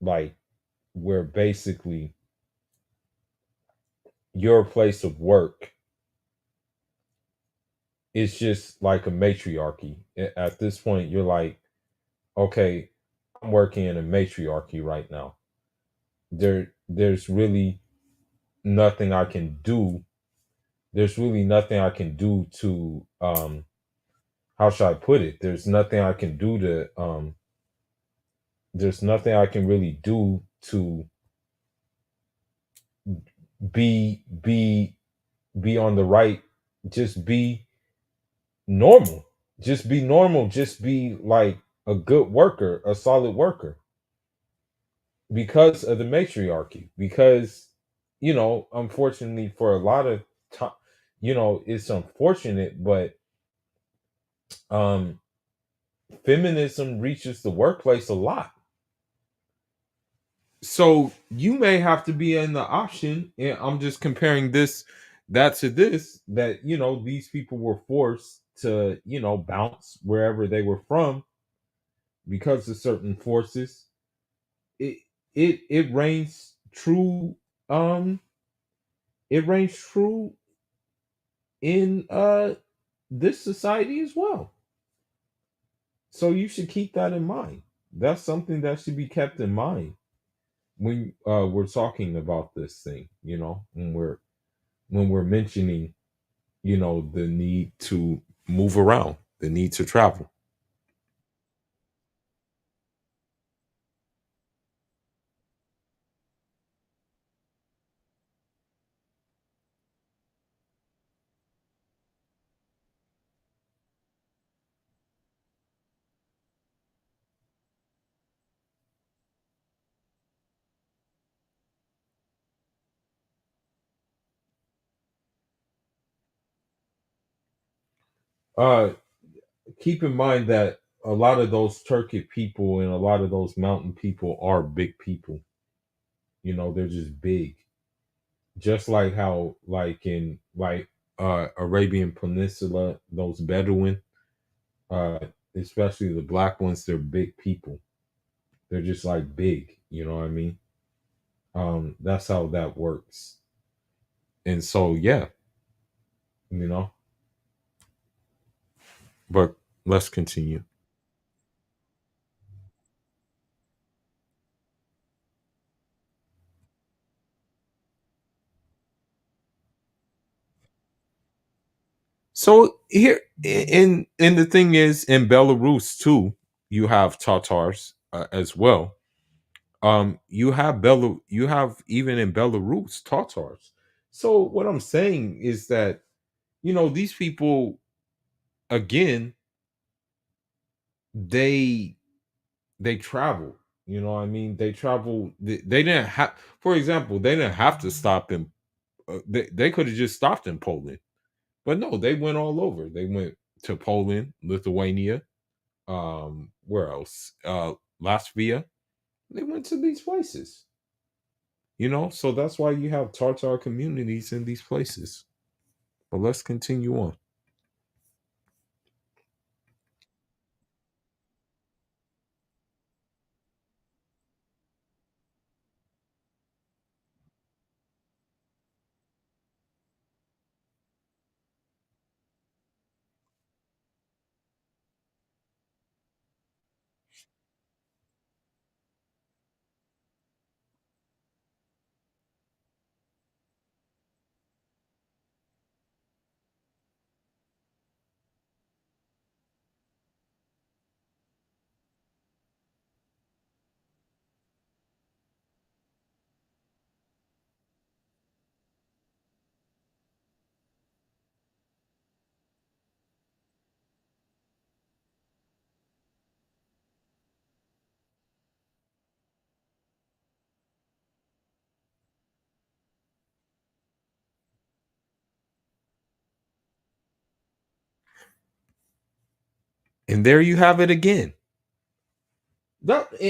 like, where basically your place of work is just like a matriarchy. At this point, you're like, okay, I'm working in a matriarchy right now. There's really nothing I can do. There's really nothing I can do to, how should I put it? There's nothing I can really do to be be on the right, just be normal. Just be normal, just be like a good worker, a solid worker, because of the matriarchy. Because, unfortunately, for a lot of time, it's unfortunate, but um feminism reaches the workplace a lot. So you may have to be in the option, and I'm just comparing that to this, that these people were forced to, bounce wherever they were from because of certain forces. It reigns true. It reigns true in this society as well. So you should keep that in mind. That's something that should be kept in mind when we're talking about this thing. When we're mentioning, the need to move around, the need to travel. Uh, Keep in mind that a lot of those Turkic people and a lot of those mountain people are big people. They're just big. Just like how, like in Arabian Peninsula, those Bedouin, uh, especially the black ones, they're big people. They're just like big. You know what I mean? That's how that works. And so, yeah, you know. But let's continue. So here, in the thing is, in Belarus too, you have Tatars as well. You have even in Belarus Tatars. So what I'm saying is that, these people, again, they they travel. You know what I mean? They travel. They didn't have, for example, they didn't have to stop in. They could have just stopped in Poland, but no, they went all over. They went to Poland, Lithuania, where else? Latvia. They went to these places. So that's why you have Tartar communities in these places. But let's continue on. And there you have it again.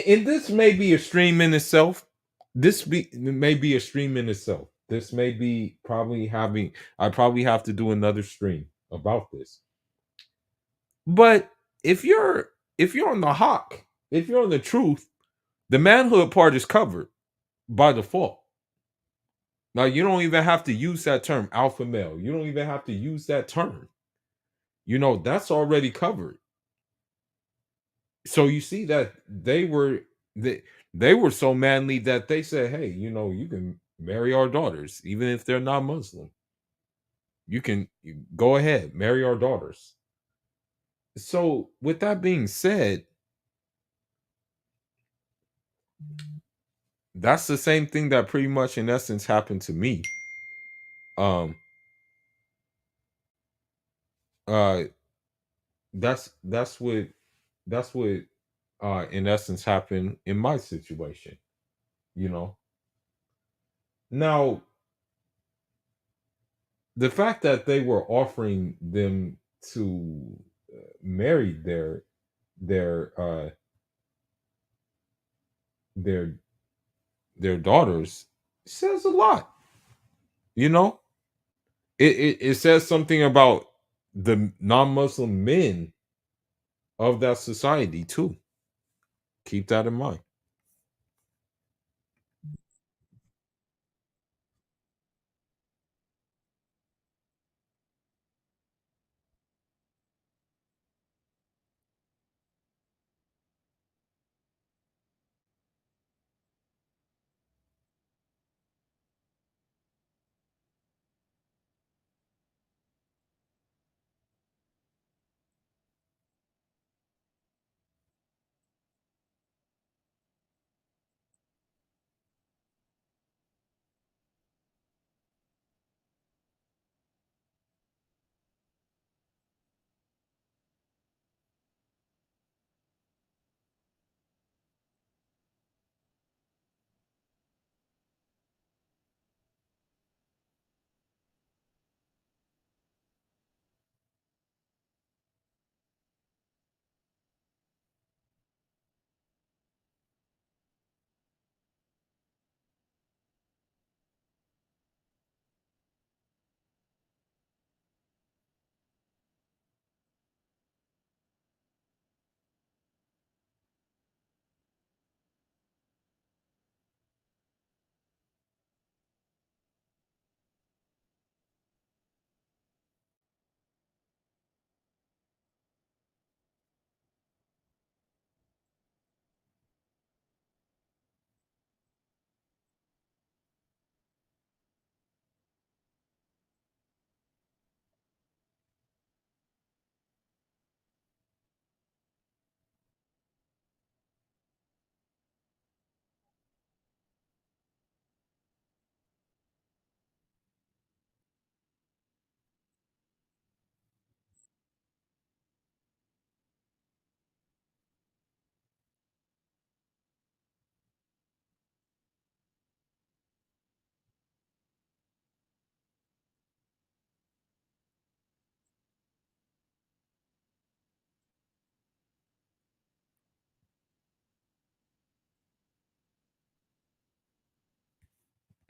And this may be a stream in itself. May be a stream in itself. This may be probably having. I probably have to do another stream about this. But if you're on the hawk, if you're on the truth, the manhood part is covered by default. Now you don't even have to use that term alpha male. You don't even have to use that term. That's already covered. So you see that they were so manly that they said, "Hey, you can marry our daughters even if they're not Muslim. You go ahead, marry our daughters." So with that being said, that's the same thing that pretty much in essence happened to me. Um uh that's what in essence happened in my situation, you know. Now, the fact that they were offering them to marry their their daughters says a lot, you know. It says something about the non-Muslim men of that society too. Keep that in mind.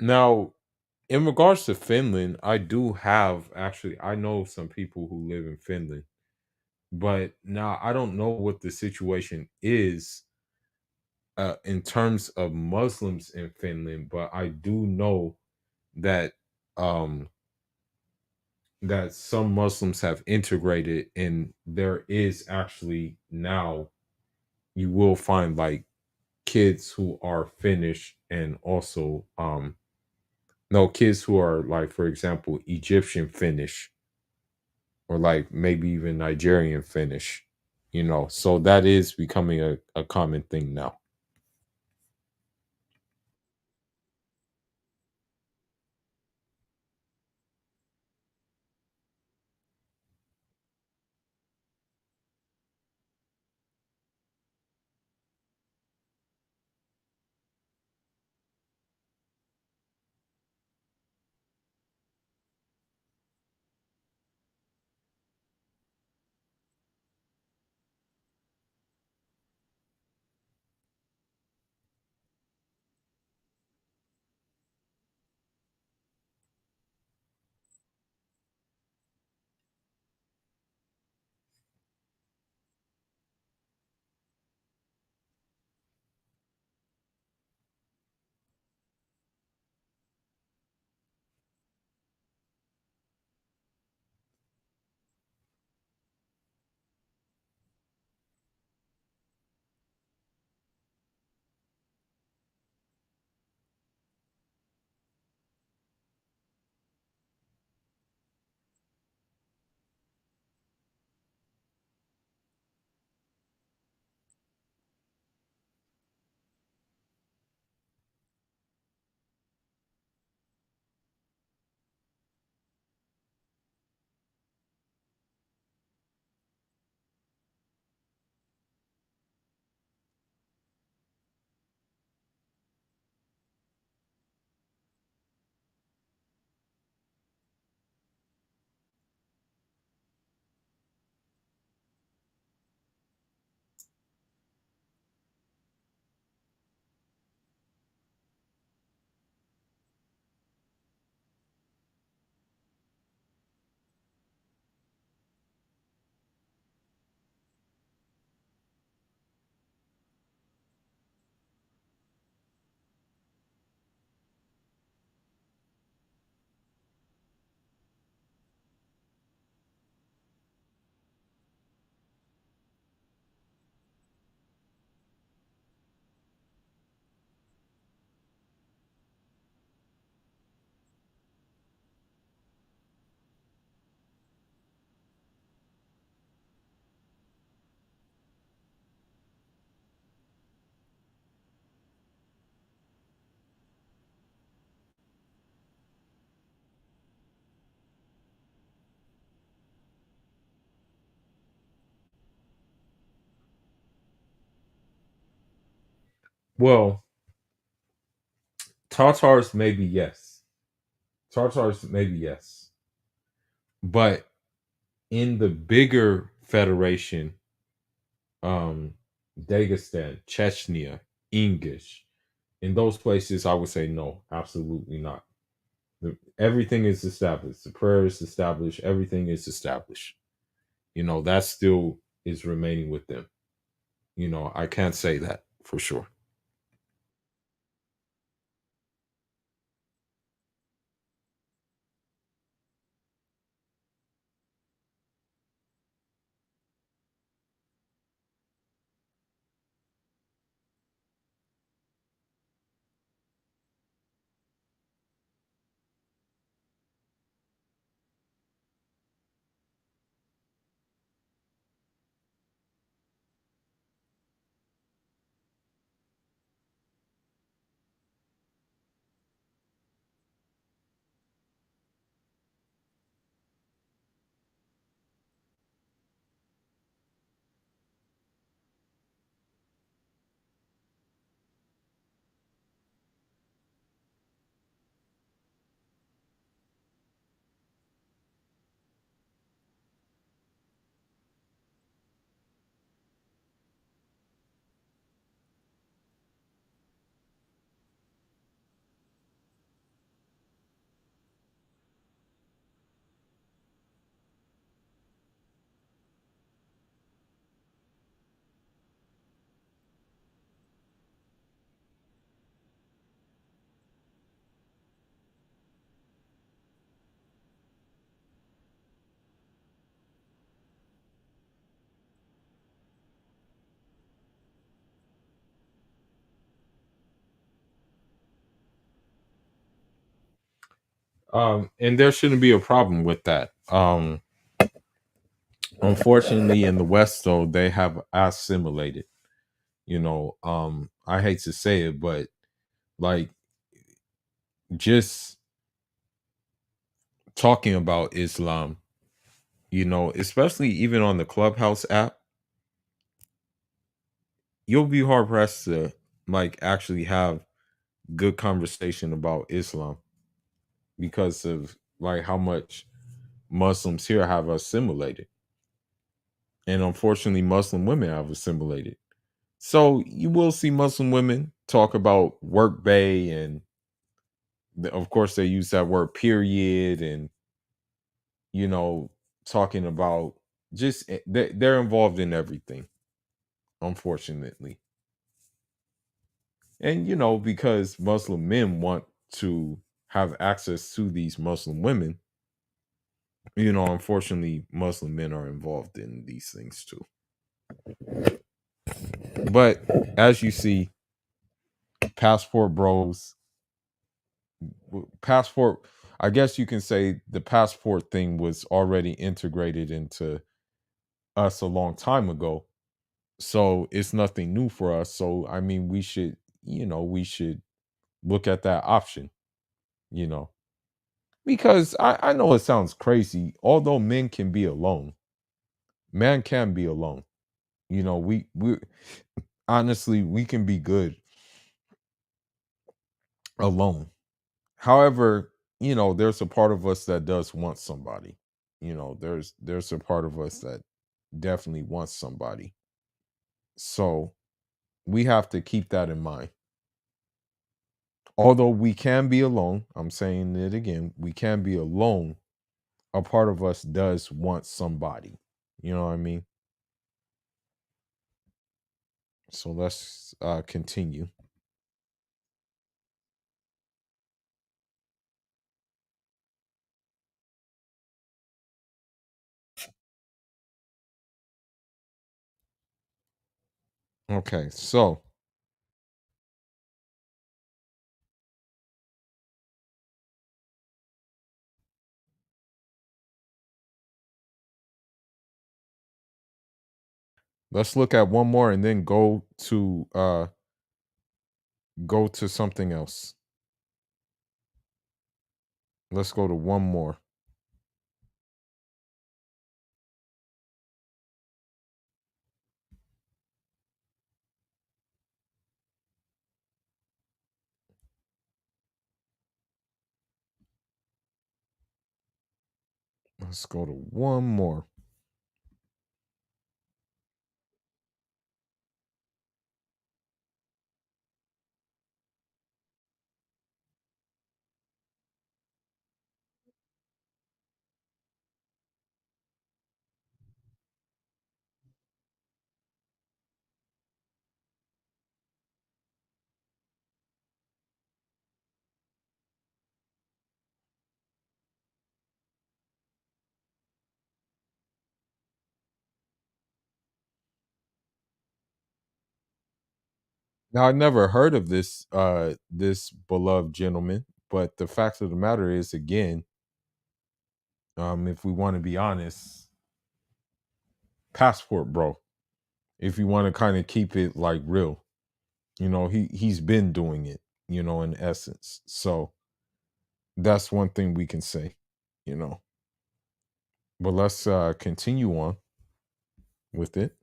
Now, in regards to Finland, I do have actually I know some people who live in Finland, but now I don't know what the situation is in terms of Muslims in Finland, but I do know that um that some Muslims have integrated, and there is actually now you will find like kids who are Finnish and also no kids who are like for example Egyptian Finnish or like maybe even Nigerian Finnish, so that is becoming a common thing now. Well, Tartars maybe yes. Tartars maybe yes. But in the bigger federation, um, Dagestan, Chechnya, English, in those places, I would say no, absolutely not. Everything is established. The prayer is established. Everything is established. That still is remaining with them. I can't say that for sure. And there shouldn't be a problem with that. Unfortunately, in the West, though, they have assimilated. I hate to say it, but like just talking about Islam, especially even on the Clubhouse app, you'll be hard pressed to like actually have good conversation about Islam because of like how much Muslims here have assimilated. And unfortunately, Muslim women have assimilated. So you will see Muslim women talk about work bay, and of course they use that word period, and you know talking about just they're involved in everything, unfortunately. And because Muslim men want to have access to these Muslim women, unfortunately Muslim men are involved in these things too. But as you see, passport bros, passport, I guess you can say the passport thing was already integrated into us a long time ago. So it's nothing new for us. So I mean we should look at that option, you know. Because I know it sounds crazy, although men can be alone. Man can be alone. We honestly we can be good alone. However, there's a part of us that does want somebody. There's a part of us that definitely wants somebody. So we have to keep that in mind. Although we can be alone, I'm saying it again, we can be alone. A part of us does want somebody. You know what I mean? So let's continue. Okay, so let's look at one more and then go to something else. Let's go to one more. Let's go to one more. Now I never heard of this beloved gentleman, but the fact of the matter is, again, if we want to be honest, passport bro. If you want to kind of keep it like real, he's been doing it, in essence. So that's one thing we can say, you know. But let's continue on with it.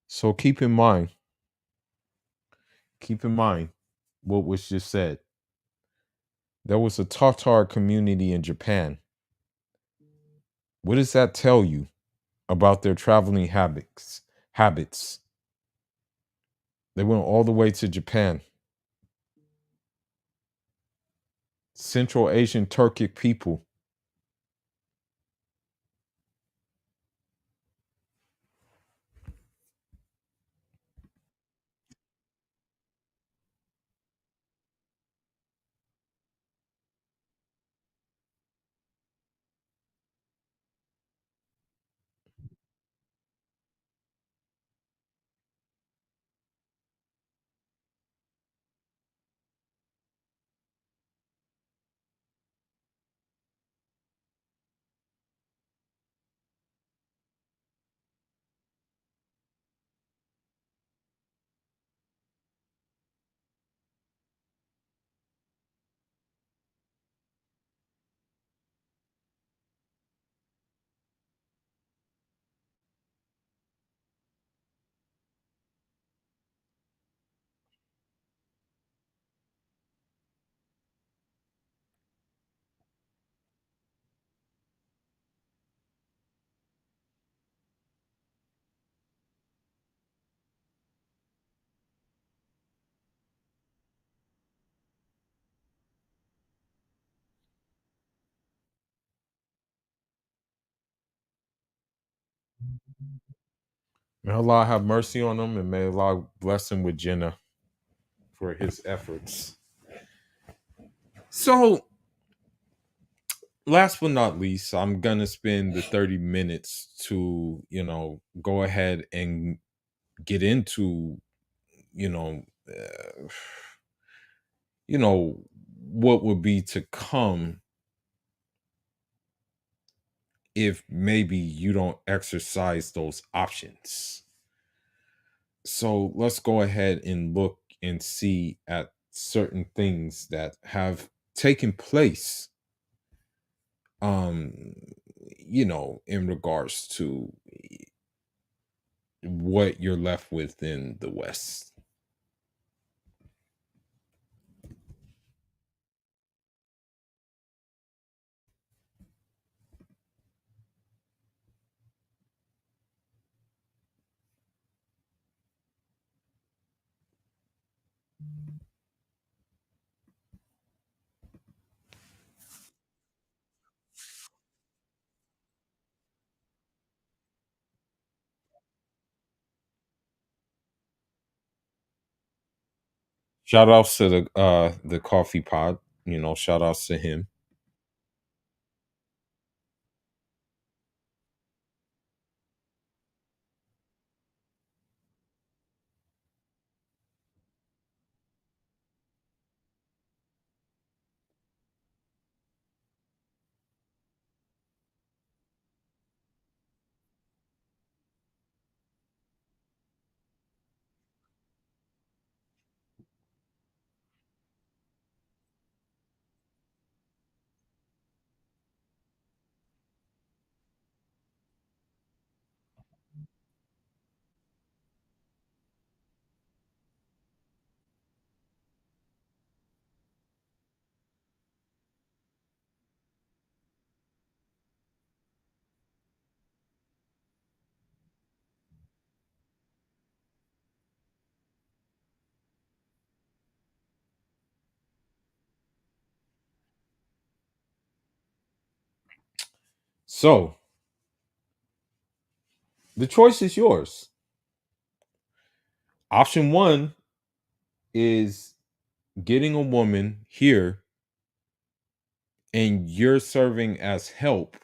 So keep in mind what was just said. There was a Tatar community in Japan. What does that tell you about their traveling habits? They went all the way to Japan. Central Asian Turkic people. May Allah have mercy on them, and may Allah bless him with Jannah for his efforts. So, last but not least, I'm gonna spend the 30 minutes to, go ahead and get into, you know, uh, you know, what would be to come if maybe you don't exercise those options. So let's go ahead and look and see at certain things that have taken place, um in regards to what you're left with in the West. Shout outs to the coffee pod, shout outs to him. So the choice is yours. Option one is getting a woman here and you're serving as help,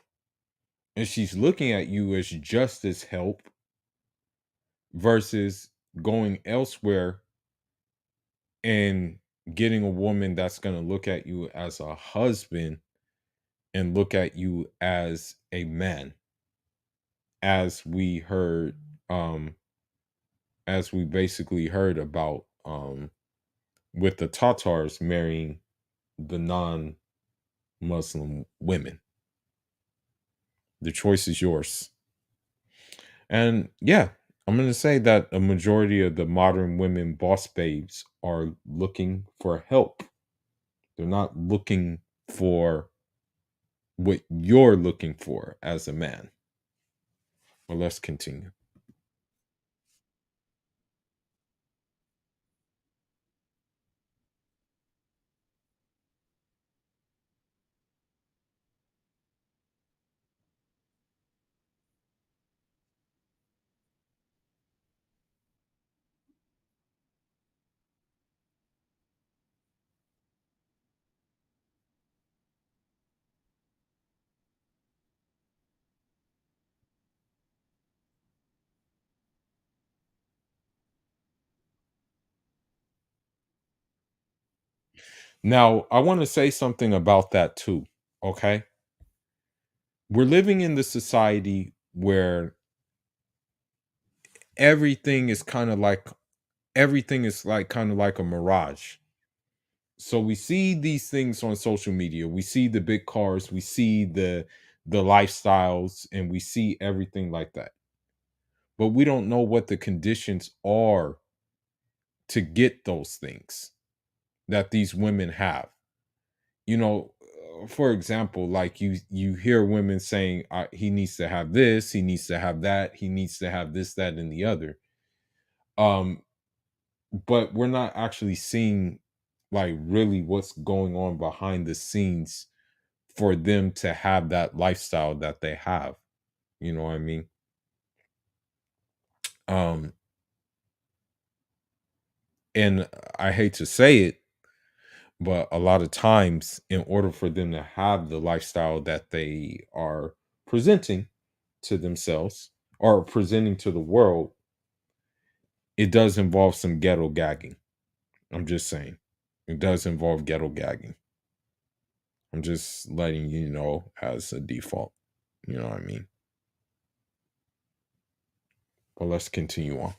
and she's looking at you as just as help, versus going elsewhere and getting a woman that's going to look at you as a husband and look at you as a man, as we heard, um as we basically heard about, with the Tatars marrying the non-Muslim women. The choice is yours. And yeah, I'm going to say that a majority of the modern women boss babes are looking for help. They're not looking for what you're looking for as a man. Well, let's continue. Now, I want to say something about that too. Okay. We're living in this society where everything is kind of like everything is like kind of like a mirage. So we see these things on social media. We see the big cars, we see the lifestyles, and we see everything like that. But we don't know what the conditions are to get those things that these women have. You know, for example, like you hear women saying he needs to have this, he needs to have that, he needs to have this, that, and the other. Um, but we're not actually seeing like really what's going on behind the scenes for them to have that lifestyle that they have. You know what I mean? Um, and I hate to say it, but a lot of times, in order for them to have the lifestyle that they are presenting to themselves or presenting to the world, it does involve some ghetto gagging. I'm just saying. It does involve ghetto gagging. I'm just letting you know as a default. You know what I mean? But let's continue on.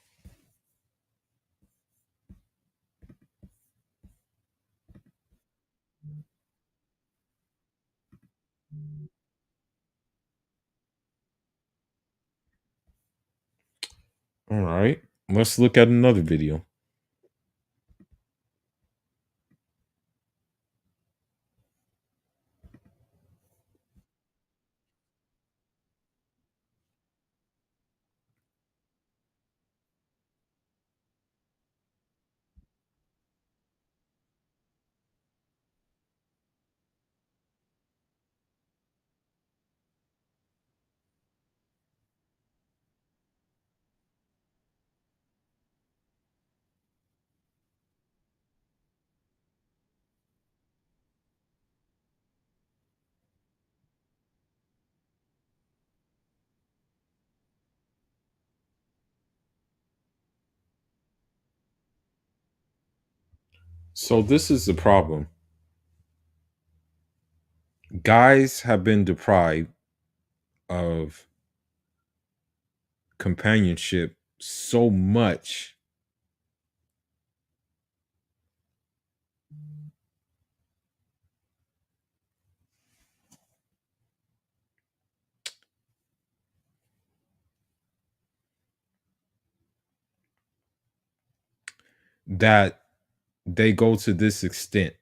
All right. Let's look at another video. So this is the problem. Guys have been deprived of companionship so much that they go to this extent.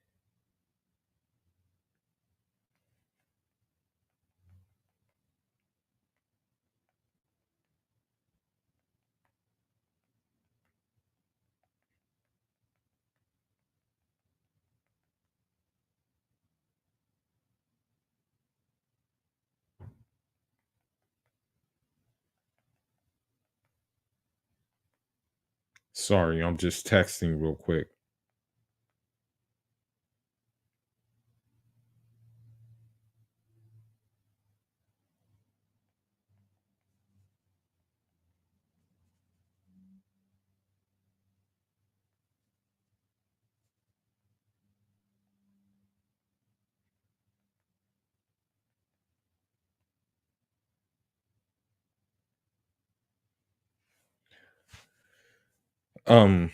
Sorry, I'm just texting real quick. Um,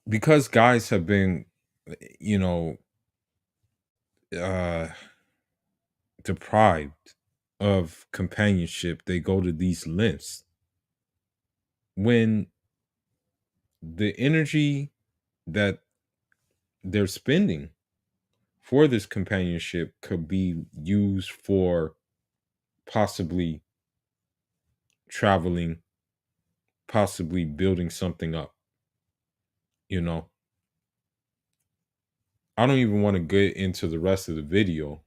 because guys have been, you know, uh deprived of companionship, they go to these lengths when the energy that they're spending for this companionship could be used for possibly traveling, possibly building something up, you know. I don't even want to get into the rest of the video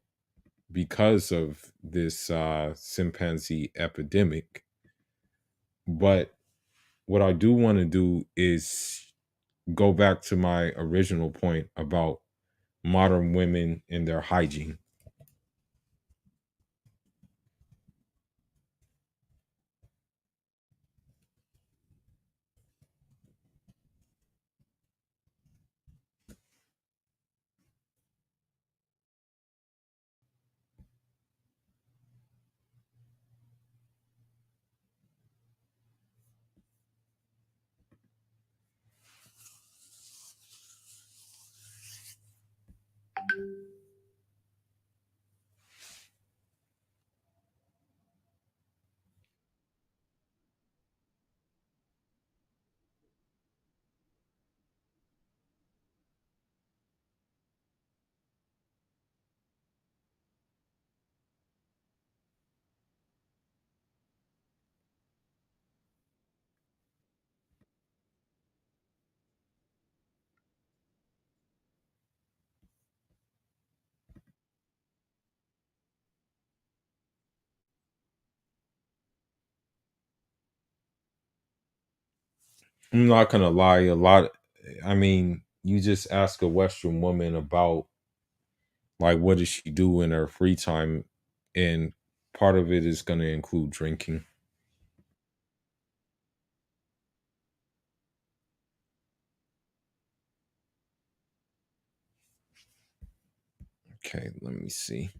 because of this chimpanzee epidemic. But what I do want to do is go back to my original point about modern women and their hygiene. I'm not gonna lie, a lot. I mean, you just ask a Western woman about like what does she do in her free time, and part of it is gonna include drinking. Okay, let me see.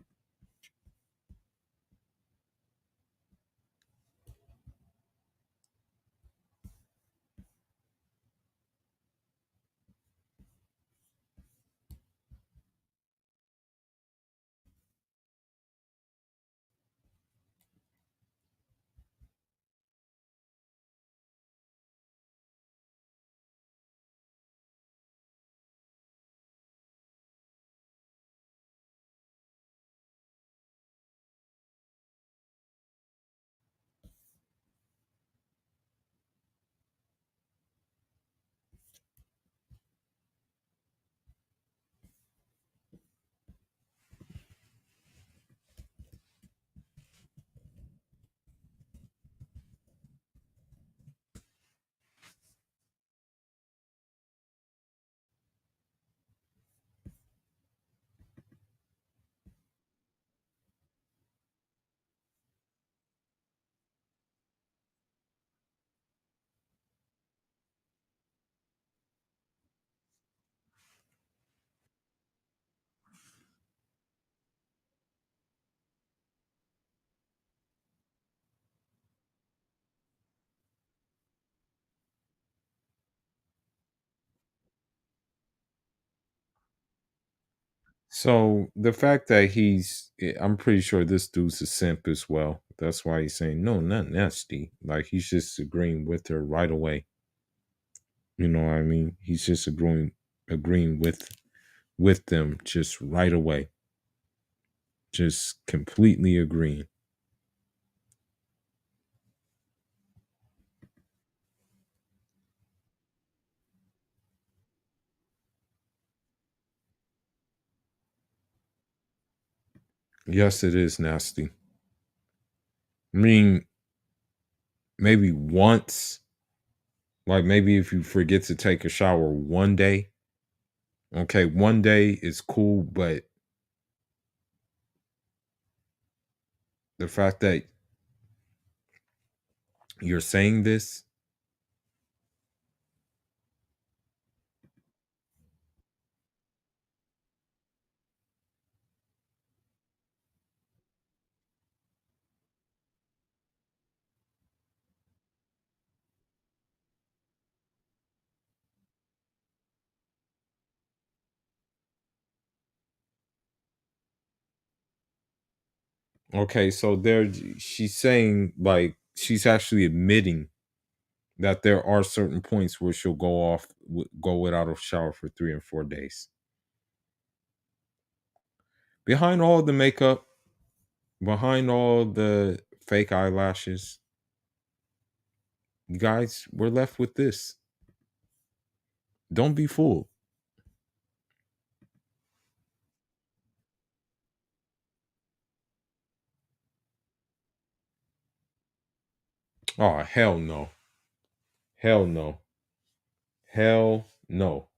So the fact that I'm pretty sure this dude's a simp as well. That's why he's saying no, not nasty. Like he's just agreeing with her right away. You know what I mean? He's just agreeing with them just right away. Just completely agreeing. Yes, it is nasty. I mean, maybe once, like maybe if you forget to take a shower one day, okay, one day is cool, but the fact that you're saying this, Okay, so there she's saying like she's actually admitting that there are certain points where she'll go without a shower for 3 and 4 days. Behind all the makeup, behind all the fake eyelashes, guys, we're left with this. Don't be fooled. Oh, hell no. Hell no. Hell no.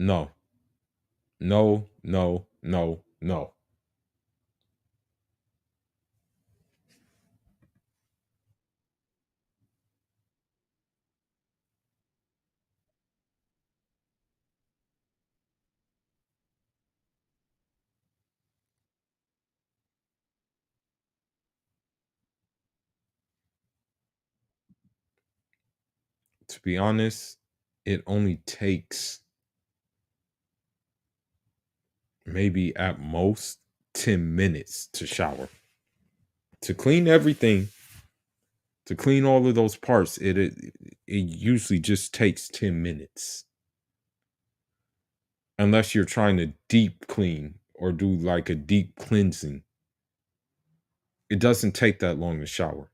No. No, no, no, no. To be honest, it only takes maybe at most 10 minutes to shower. To clean everything, to clean all of those parts, it usually just takes 10 minutes. Unless you're trying to deep clean or do like a deep cleansing. It doesn't take that long to shower.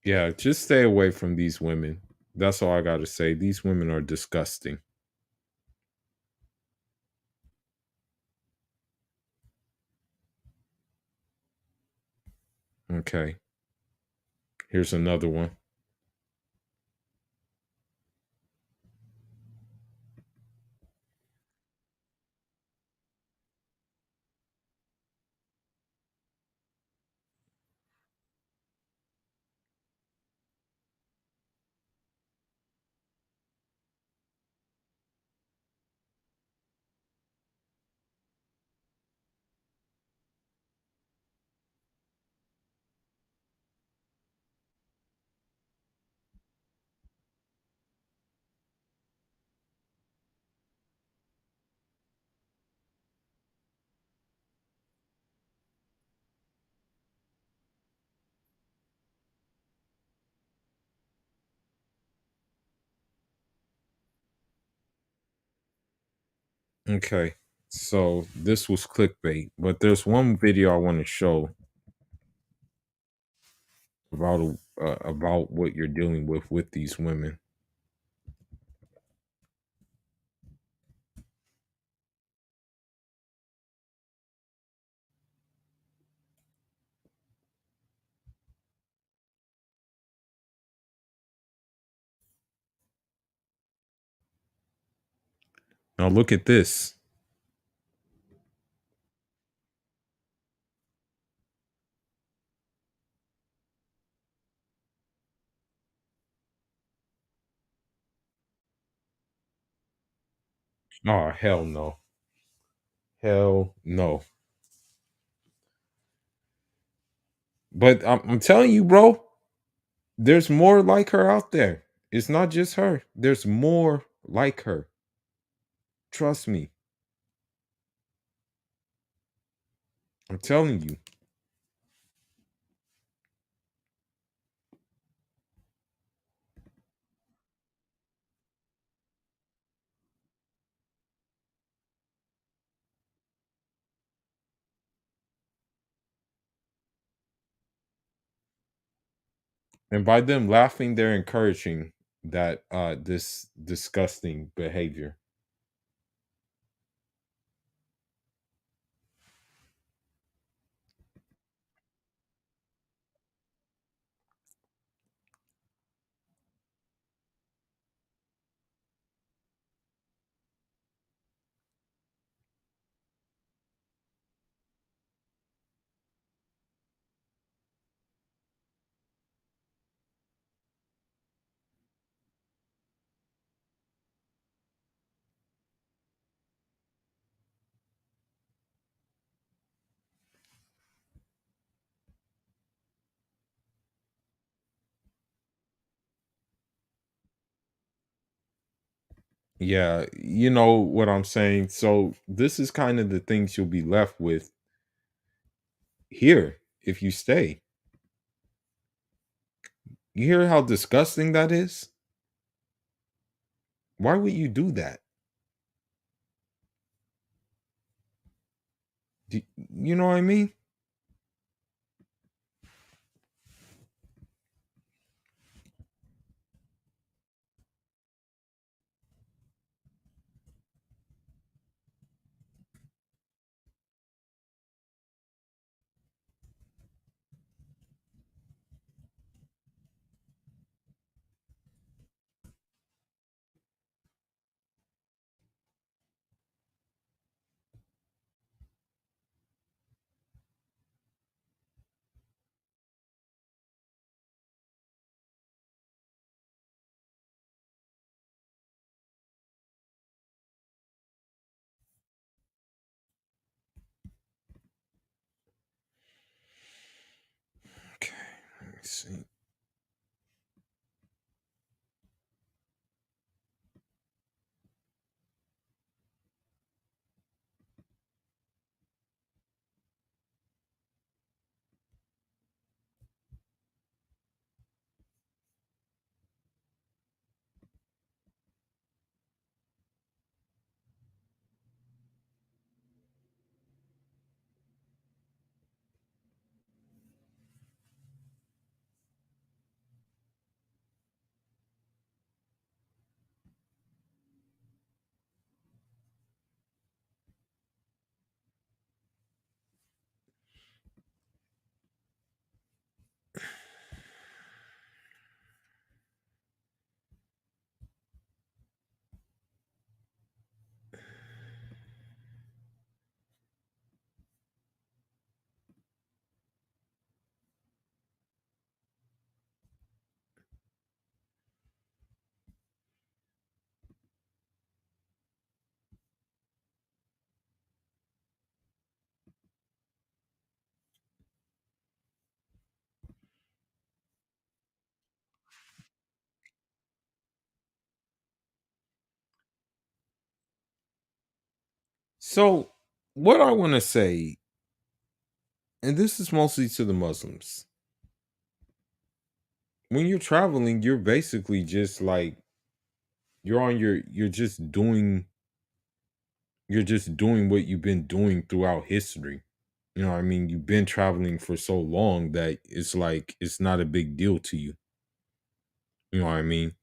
Yeah, just stay away from these women. That's all I got to say. These women are disgusting. Okay. Here's another one. Okay. So this was clickbait, but there's one video I want to show about what you're dealing with these women. Now look at this. Oh hell no. Hell no. But I'm telling you, bro, there's more like her out there. It's not just her. There's more like her. Trust me. I'm telling you. And by them laughing, they're encouraging that this disgusting behavior. Yeah, you know what I'm saying? So this is kind of the things you'll be left with here if you stay. You hear how disgusting that is? Why would you do that? Do, you know what I mean? Okay, let me see. So, what I want to say, and this is mostly to the Muslims, when you're traveling, you're basically just like you're just doing what you've been doing throughout history. You know what I mean? You've been traveling for so long that it's like it's not a big deal to you. You know what I mean?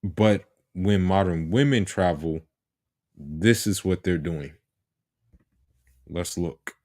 But when modern women travel, this is what they're doing. Let's look.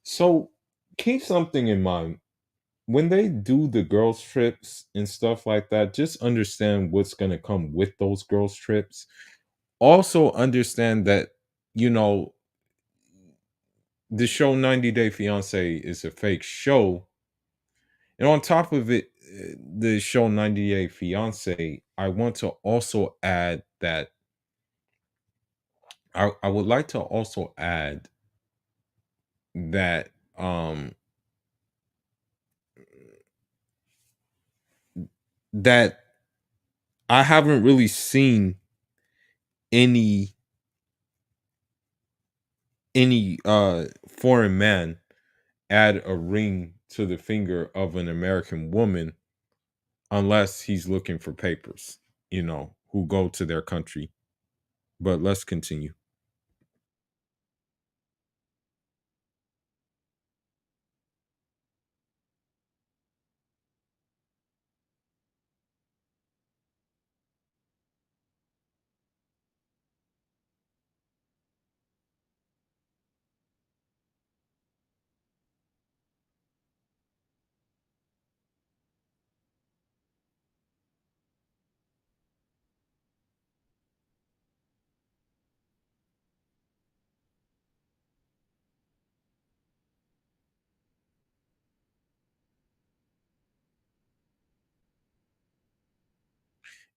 So keep something in mind. When they do the girls' trips and stuff like that, just understand what's going to come with those girls' trips. Also, understand that, you know, the show 90 Day Fiance is a fake show. And on top of it, the show 90 Day Fiance, I want to also add that I would like to also add that that I haven't really seen any foreign man add a ring to the finger of an American woman unless he's looking for papers, you know, who go to their country. But let's continue.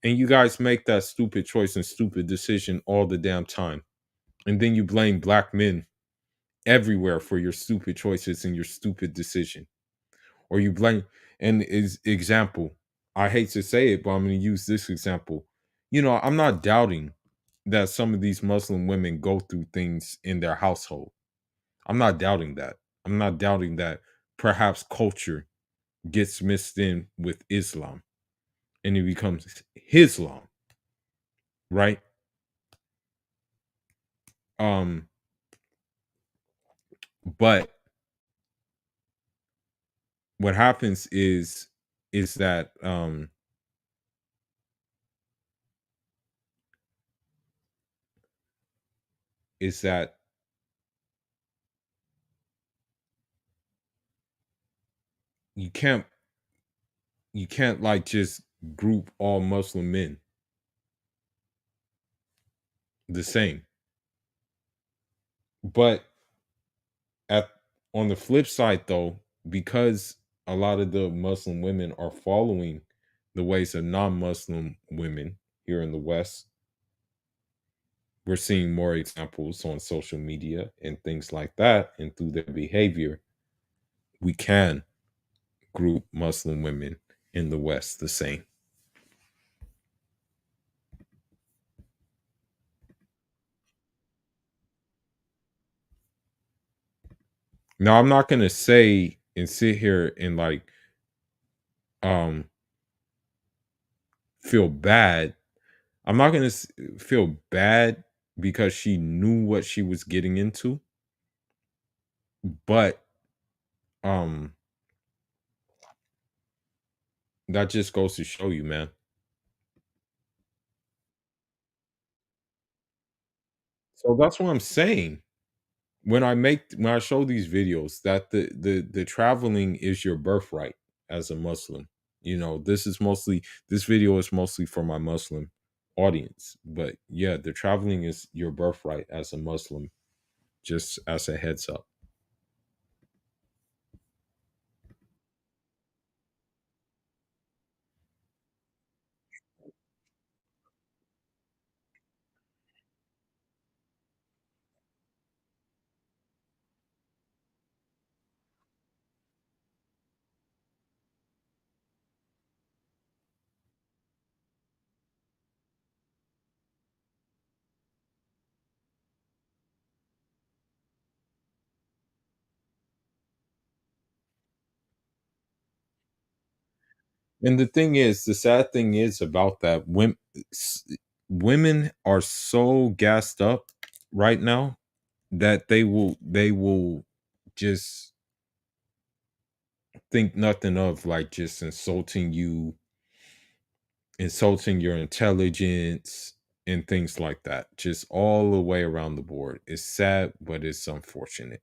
And you guys make that stupid choice and stupid decision all the damn time. And then you blame black men everywhere for your stupid choices and your stupid decision. Or you blame, and is example, I hate to say it, but I'm going to use this example. I'm not doubting that some of these Muslim women go through things in their household. I'm not doubting that. I'm not doubting that perhaps culture gets mixed in with Islam and it becomes Islam, right? Um, but what happens is that you can't like just group all Muslim men the same. But at on the flip side though, because a lot of the Muslim women are following the ways of non-Muslim women here in the West, we're seeing more examples on social media and things like that, and through their behavior, we can group Muslim women in the West the same. Now, I'm not gonna say and sit here and like um feel bad. I'm not gonna feel bad because she knew what she was getting into, but um that just goes to show you, man. So that's what I'm saying. When I show these videos that the traveling is your birthright as a Muslim. This video is mostly for my Muslim audience. But yeah, the traveling is your birthright as a Muslim, just as a heads up. And the sad thing is about that women are so gassed up right now that they will just think nothing of like just insulting your intelligence and things like that, just all the way around the board. It's sad, but it's unfortunate.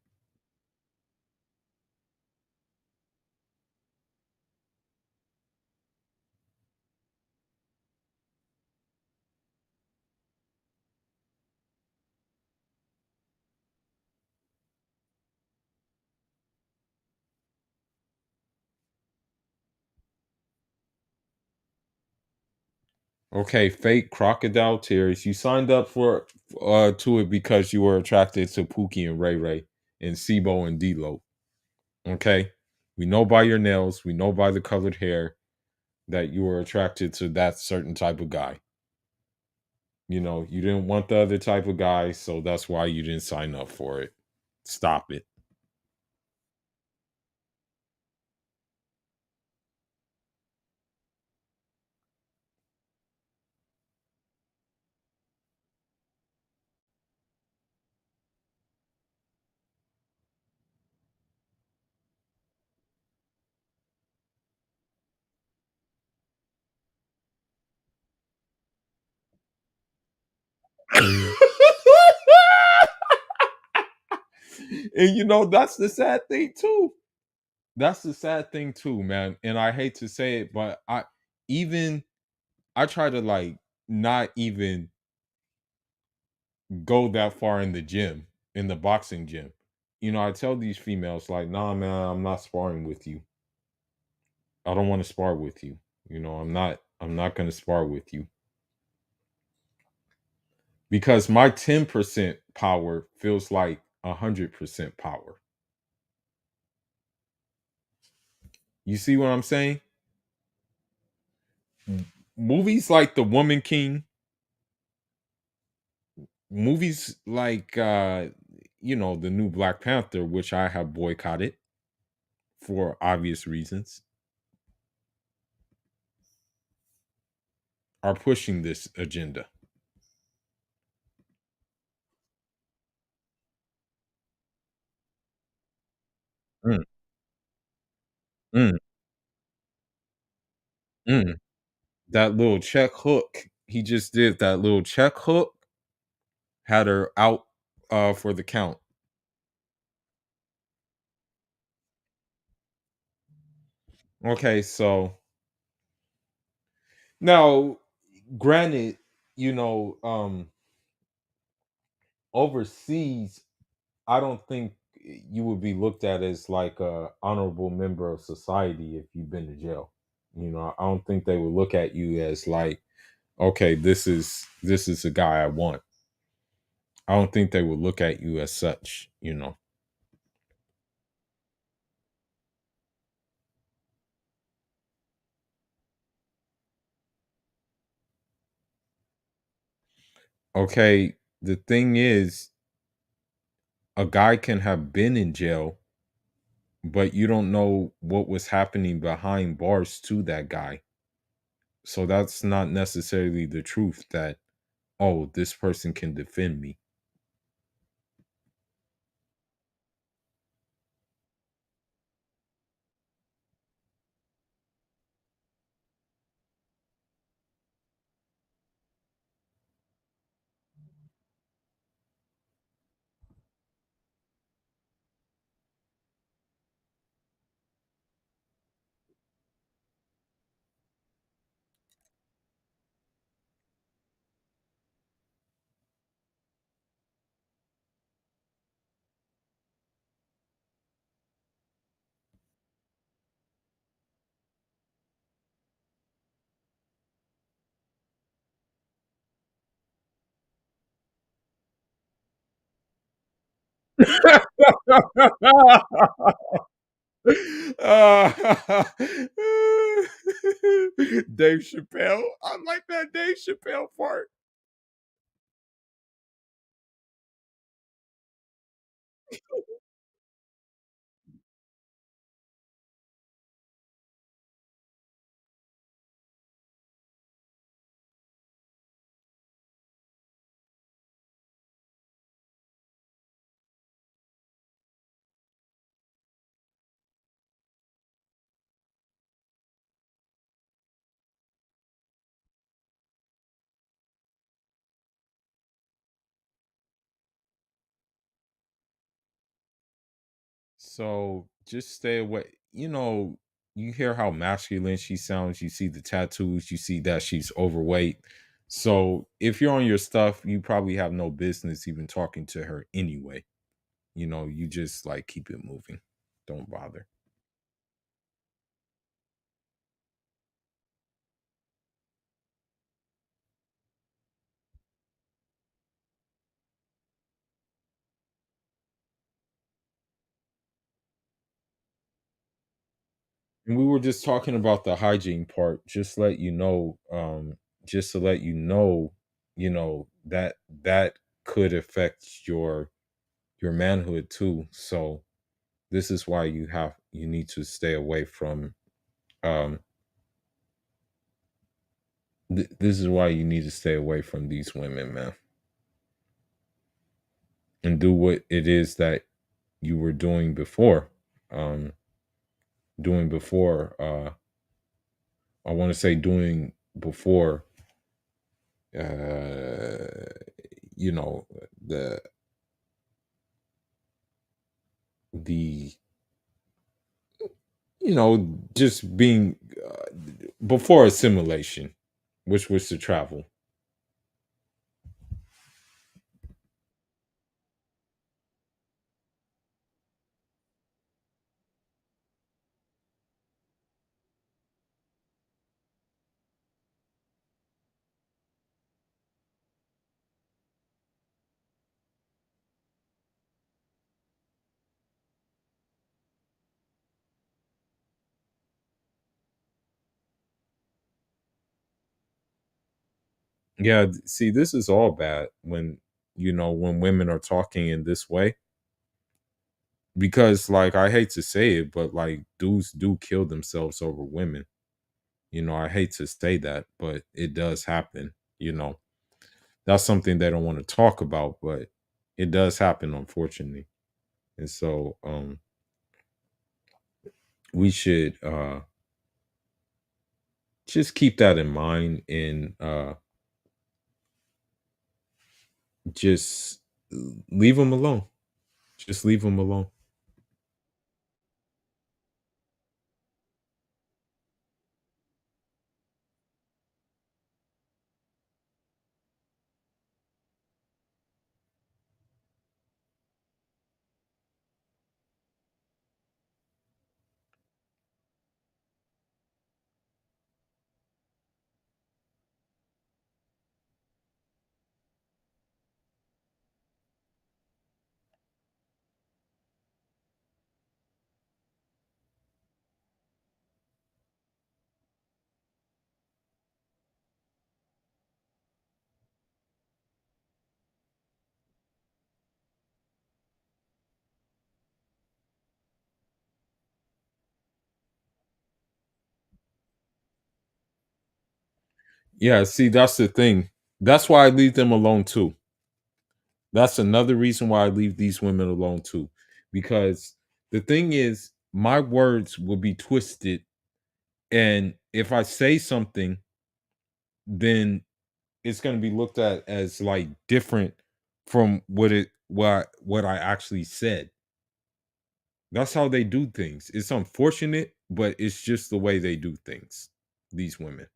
Okay, fake crocodile tears. You signed up for to it because you were attracted to Pookie and Ray Ray and Sibo and D'Lo. Okay, we know by your nails, we know by the colored hair that you were attracted to that certain type of guy. You didn't want the other type of guy, so that's why you didn't sign up for it. Stop it. And that's the sad thing too. That's the sad thing too, man. And I hate to say it, but even I try to like not even go that far in the gym, in the boxing gym. I tell these females like, "Nah, man, I'm not sparring with you. I don't want to spar with you. I'm not I'm not going to spar with you because my 10% power feels like 100% power. You see what I'm saying? Movies like The Woman King, movies like the new Black Panther, which I have boycotted for obvious reasons, are pushing this agenda. Mm, mm, mm. That little check hook he just did, that little check hook had her out for the count. Okay, so now granted, you know, overseas, I don't think you would be looked at as like a honorable member of society if you've been to jail. I don't think they would look at you as like, okay, this is a guy I want. I don't think they would look at you as such. Okay, the thing is, a guy can have been in jail, but you don't know what was happening behind bars to that guy. So that's not necessarily the truth that, oh, this person can defend me. Uh, Dave Chappelle. I like that Dave Chappelle part. So just stay away. You hear how masculine she sounds. You see the tattoos. You see that she's overweight. So if you're on your stuff, you probably have no business even talking to her anyway. You just like keep it moving. Don't bother. And we were just talking about the hygiene part. Just to let that that could affect your manhood too. So this is why you need to stay away from um this is why you need to stay away from these women, man, and do what it is that you were um doing before I want to say doing before uh you know the the just being before assimilation, which was to travel. Yeah, see, this is all bad when, when women are talking in this way, because, like, I hate to say it, but, like, dudes do kill themselves over women. I hate to say that, but it does happen, you know. That's something they don't wanna talk about, but it does happen, unfortunately. And so, we should, just keep that in mind, and, just leave them alone. Just leave them alone. Yeah, see, that's the thing. That's why I leave them alone too. That's another reason why I leave these women alone too. Because the thing is, my words will be twisted. And if I say something, then it's going to be looked at as like different from what I actually said. That's how they do things. It's unfortunate, but it's just the way they do things. These women.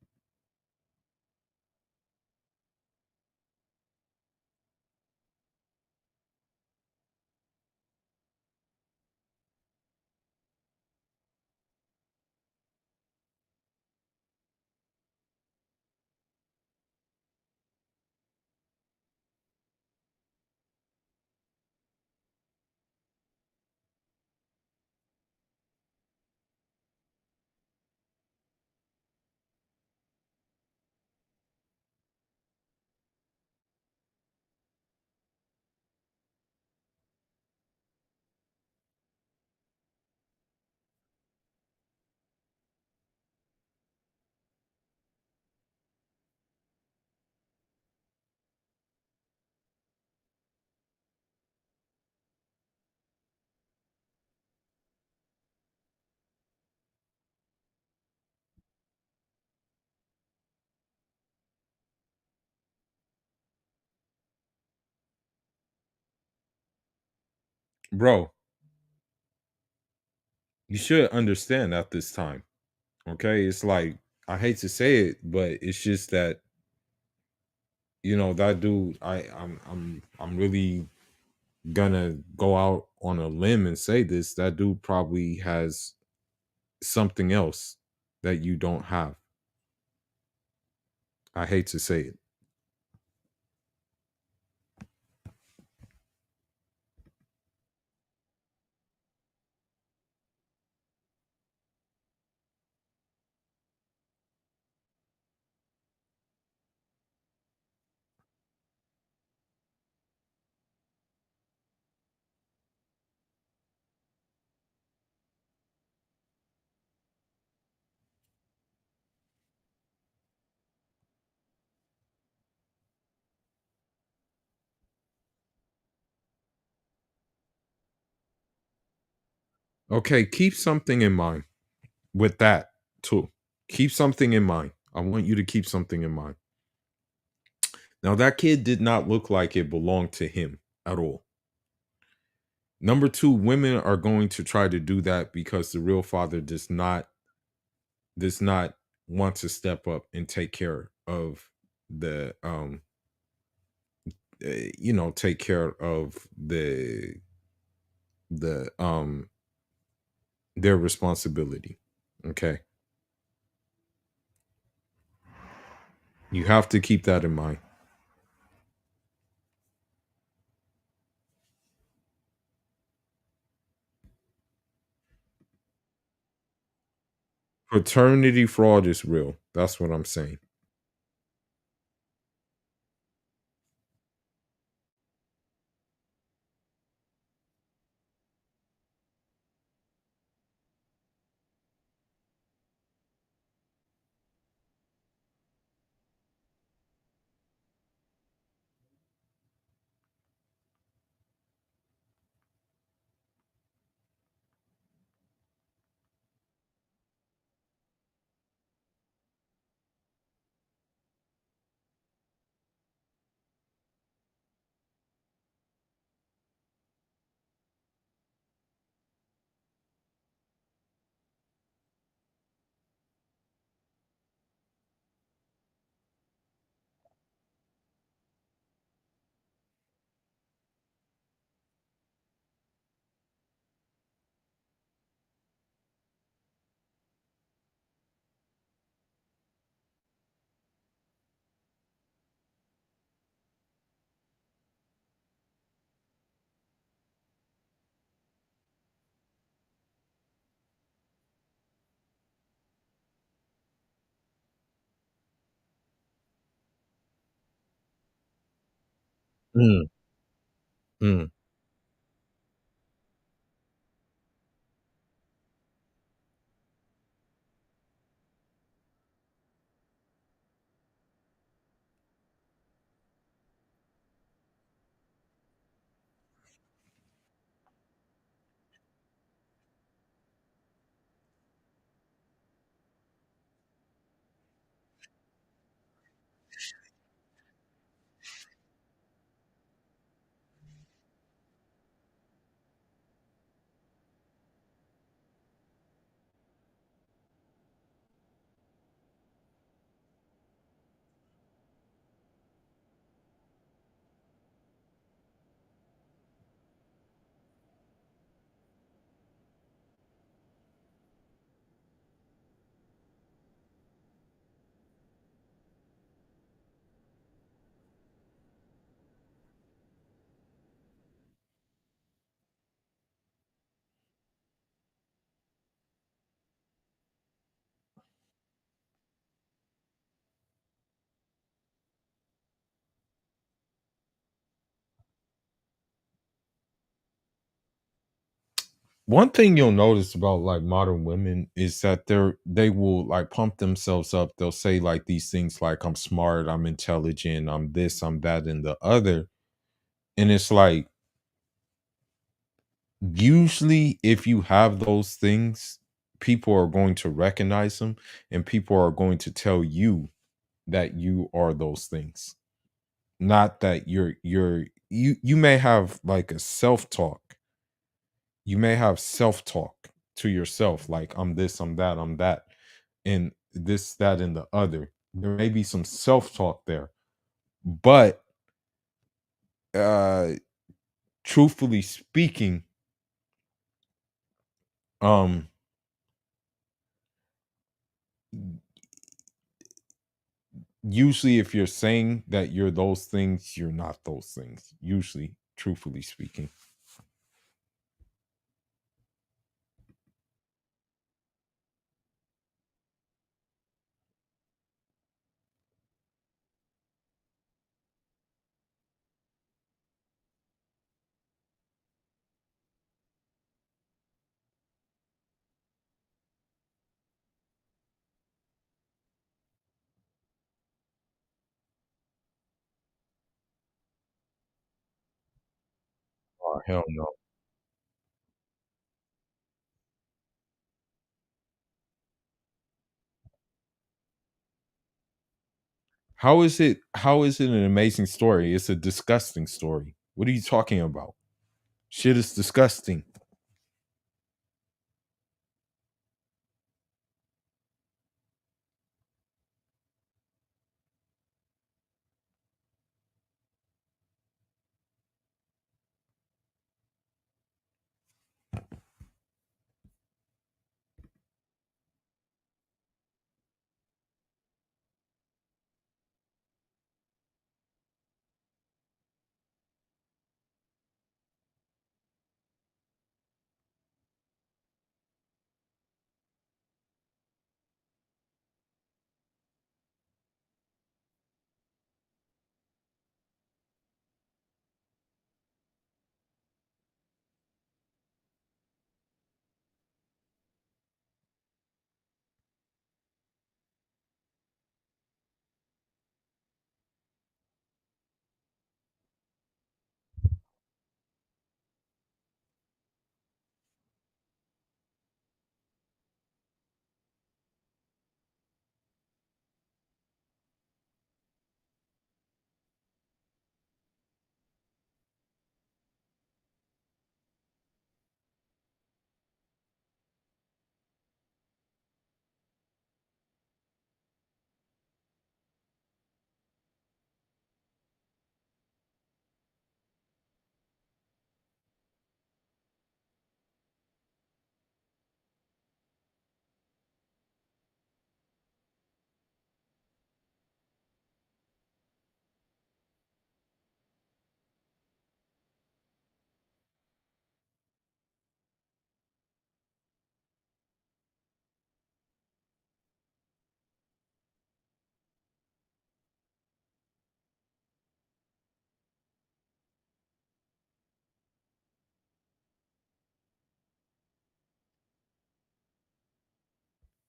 Bro, you should understand at this time. Okay? It's like, I hate to say it, but it's just that, that dude, I'm really gonna go out on a limb and say this. That dude probably has something else that you don't have. I hate to say it. Okay, keep something in mind with that too. Keep something in mind. I want you to keep something in mind. Now, that kid did not look like it belonged to him at all. Number two, women are going to try to do that because the real father does not want to step up and take care of the take care of the their responsibility. Okay, you have to keep that in mind. Paternity fraud is real. That's what I'm saying. Mm, mm. One thing you'll notice about like modern women is that they will like pump themselves up. They'll say like these things like I'm smart, I'm intelligent, I'm this, I'm that, and the other. And it's like usually if you have those things, people are going to recognize them and people are going to tell you that you are those things. Not that you may have like a self-talk. You may have self-talk to yourself like I'm this, I'm that, I'm that, and this, that, and the other. There may be some self-talk there. But uh truthfully speaking, um usually if you're saying that you're those things, you're not those things. Usually, truthfully speaking. Oh, hell no. How is it an amazing story? It's a disgusting story. What are you talking about? Shit is disgusting.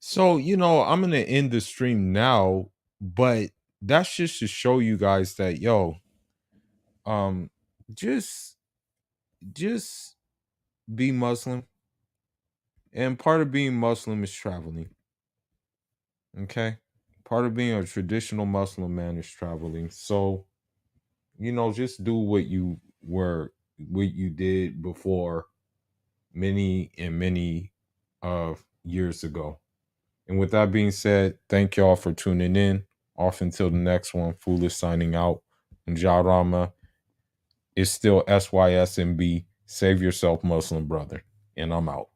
So, I'm gonna end the stream now, but that's just to show you guys that, um, just just be Muslim. And part of being Muslim is traveling. Okay. Part of being a traditional Muslim man is traveling. So, just do what you did before many and many years ago. And with that being said, thank y'all for tuning in. Off until the next one. Foolish signing out. Jarama is still SYSMB. Save yourself, Muslim brother. And I'm out.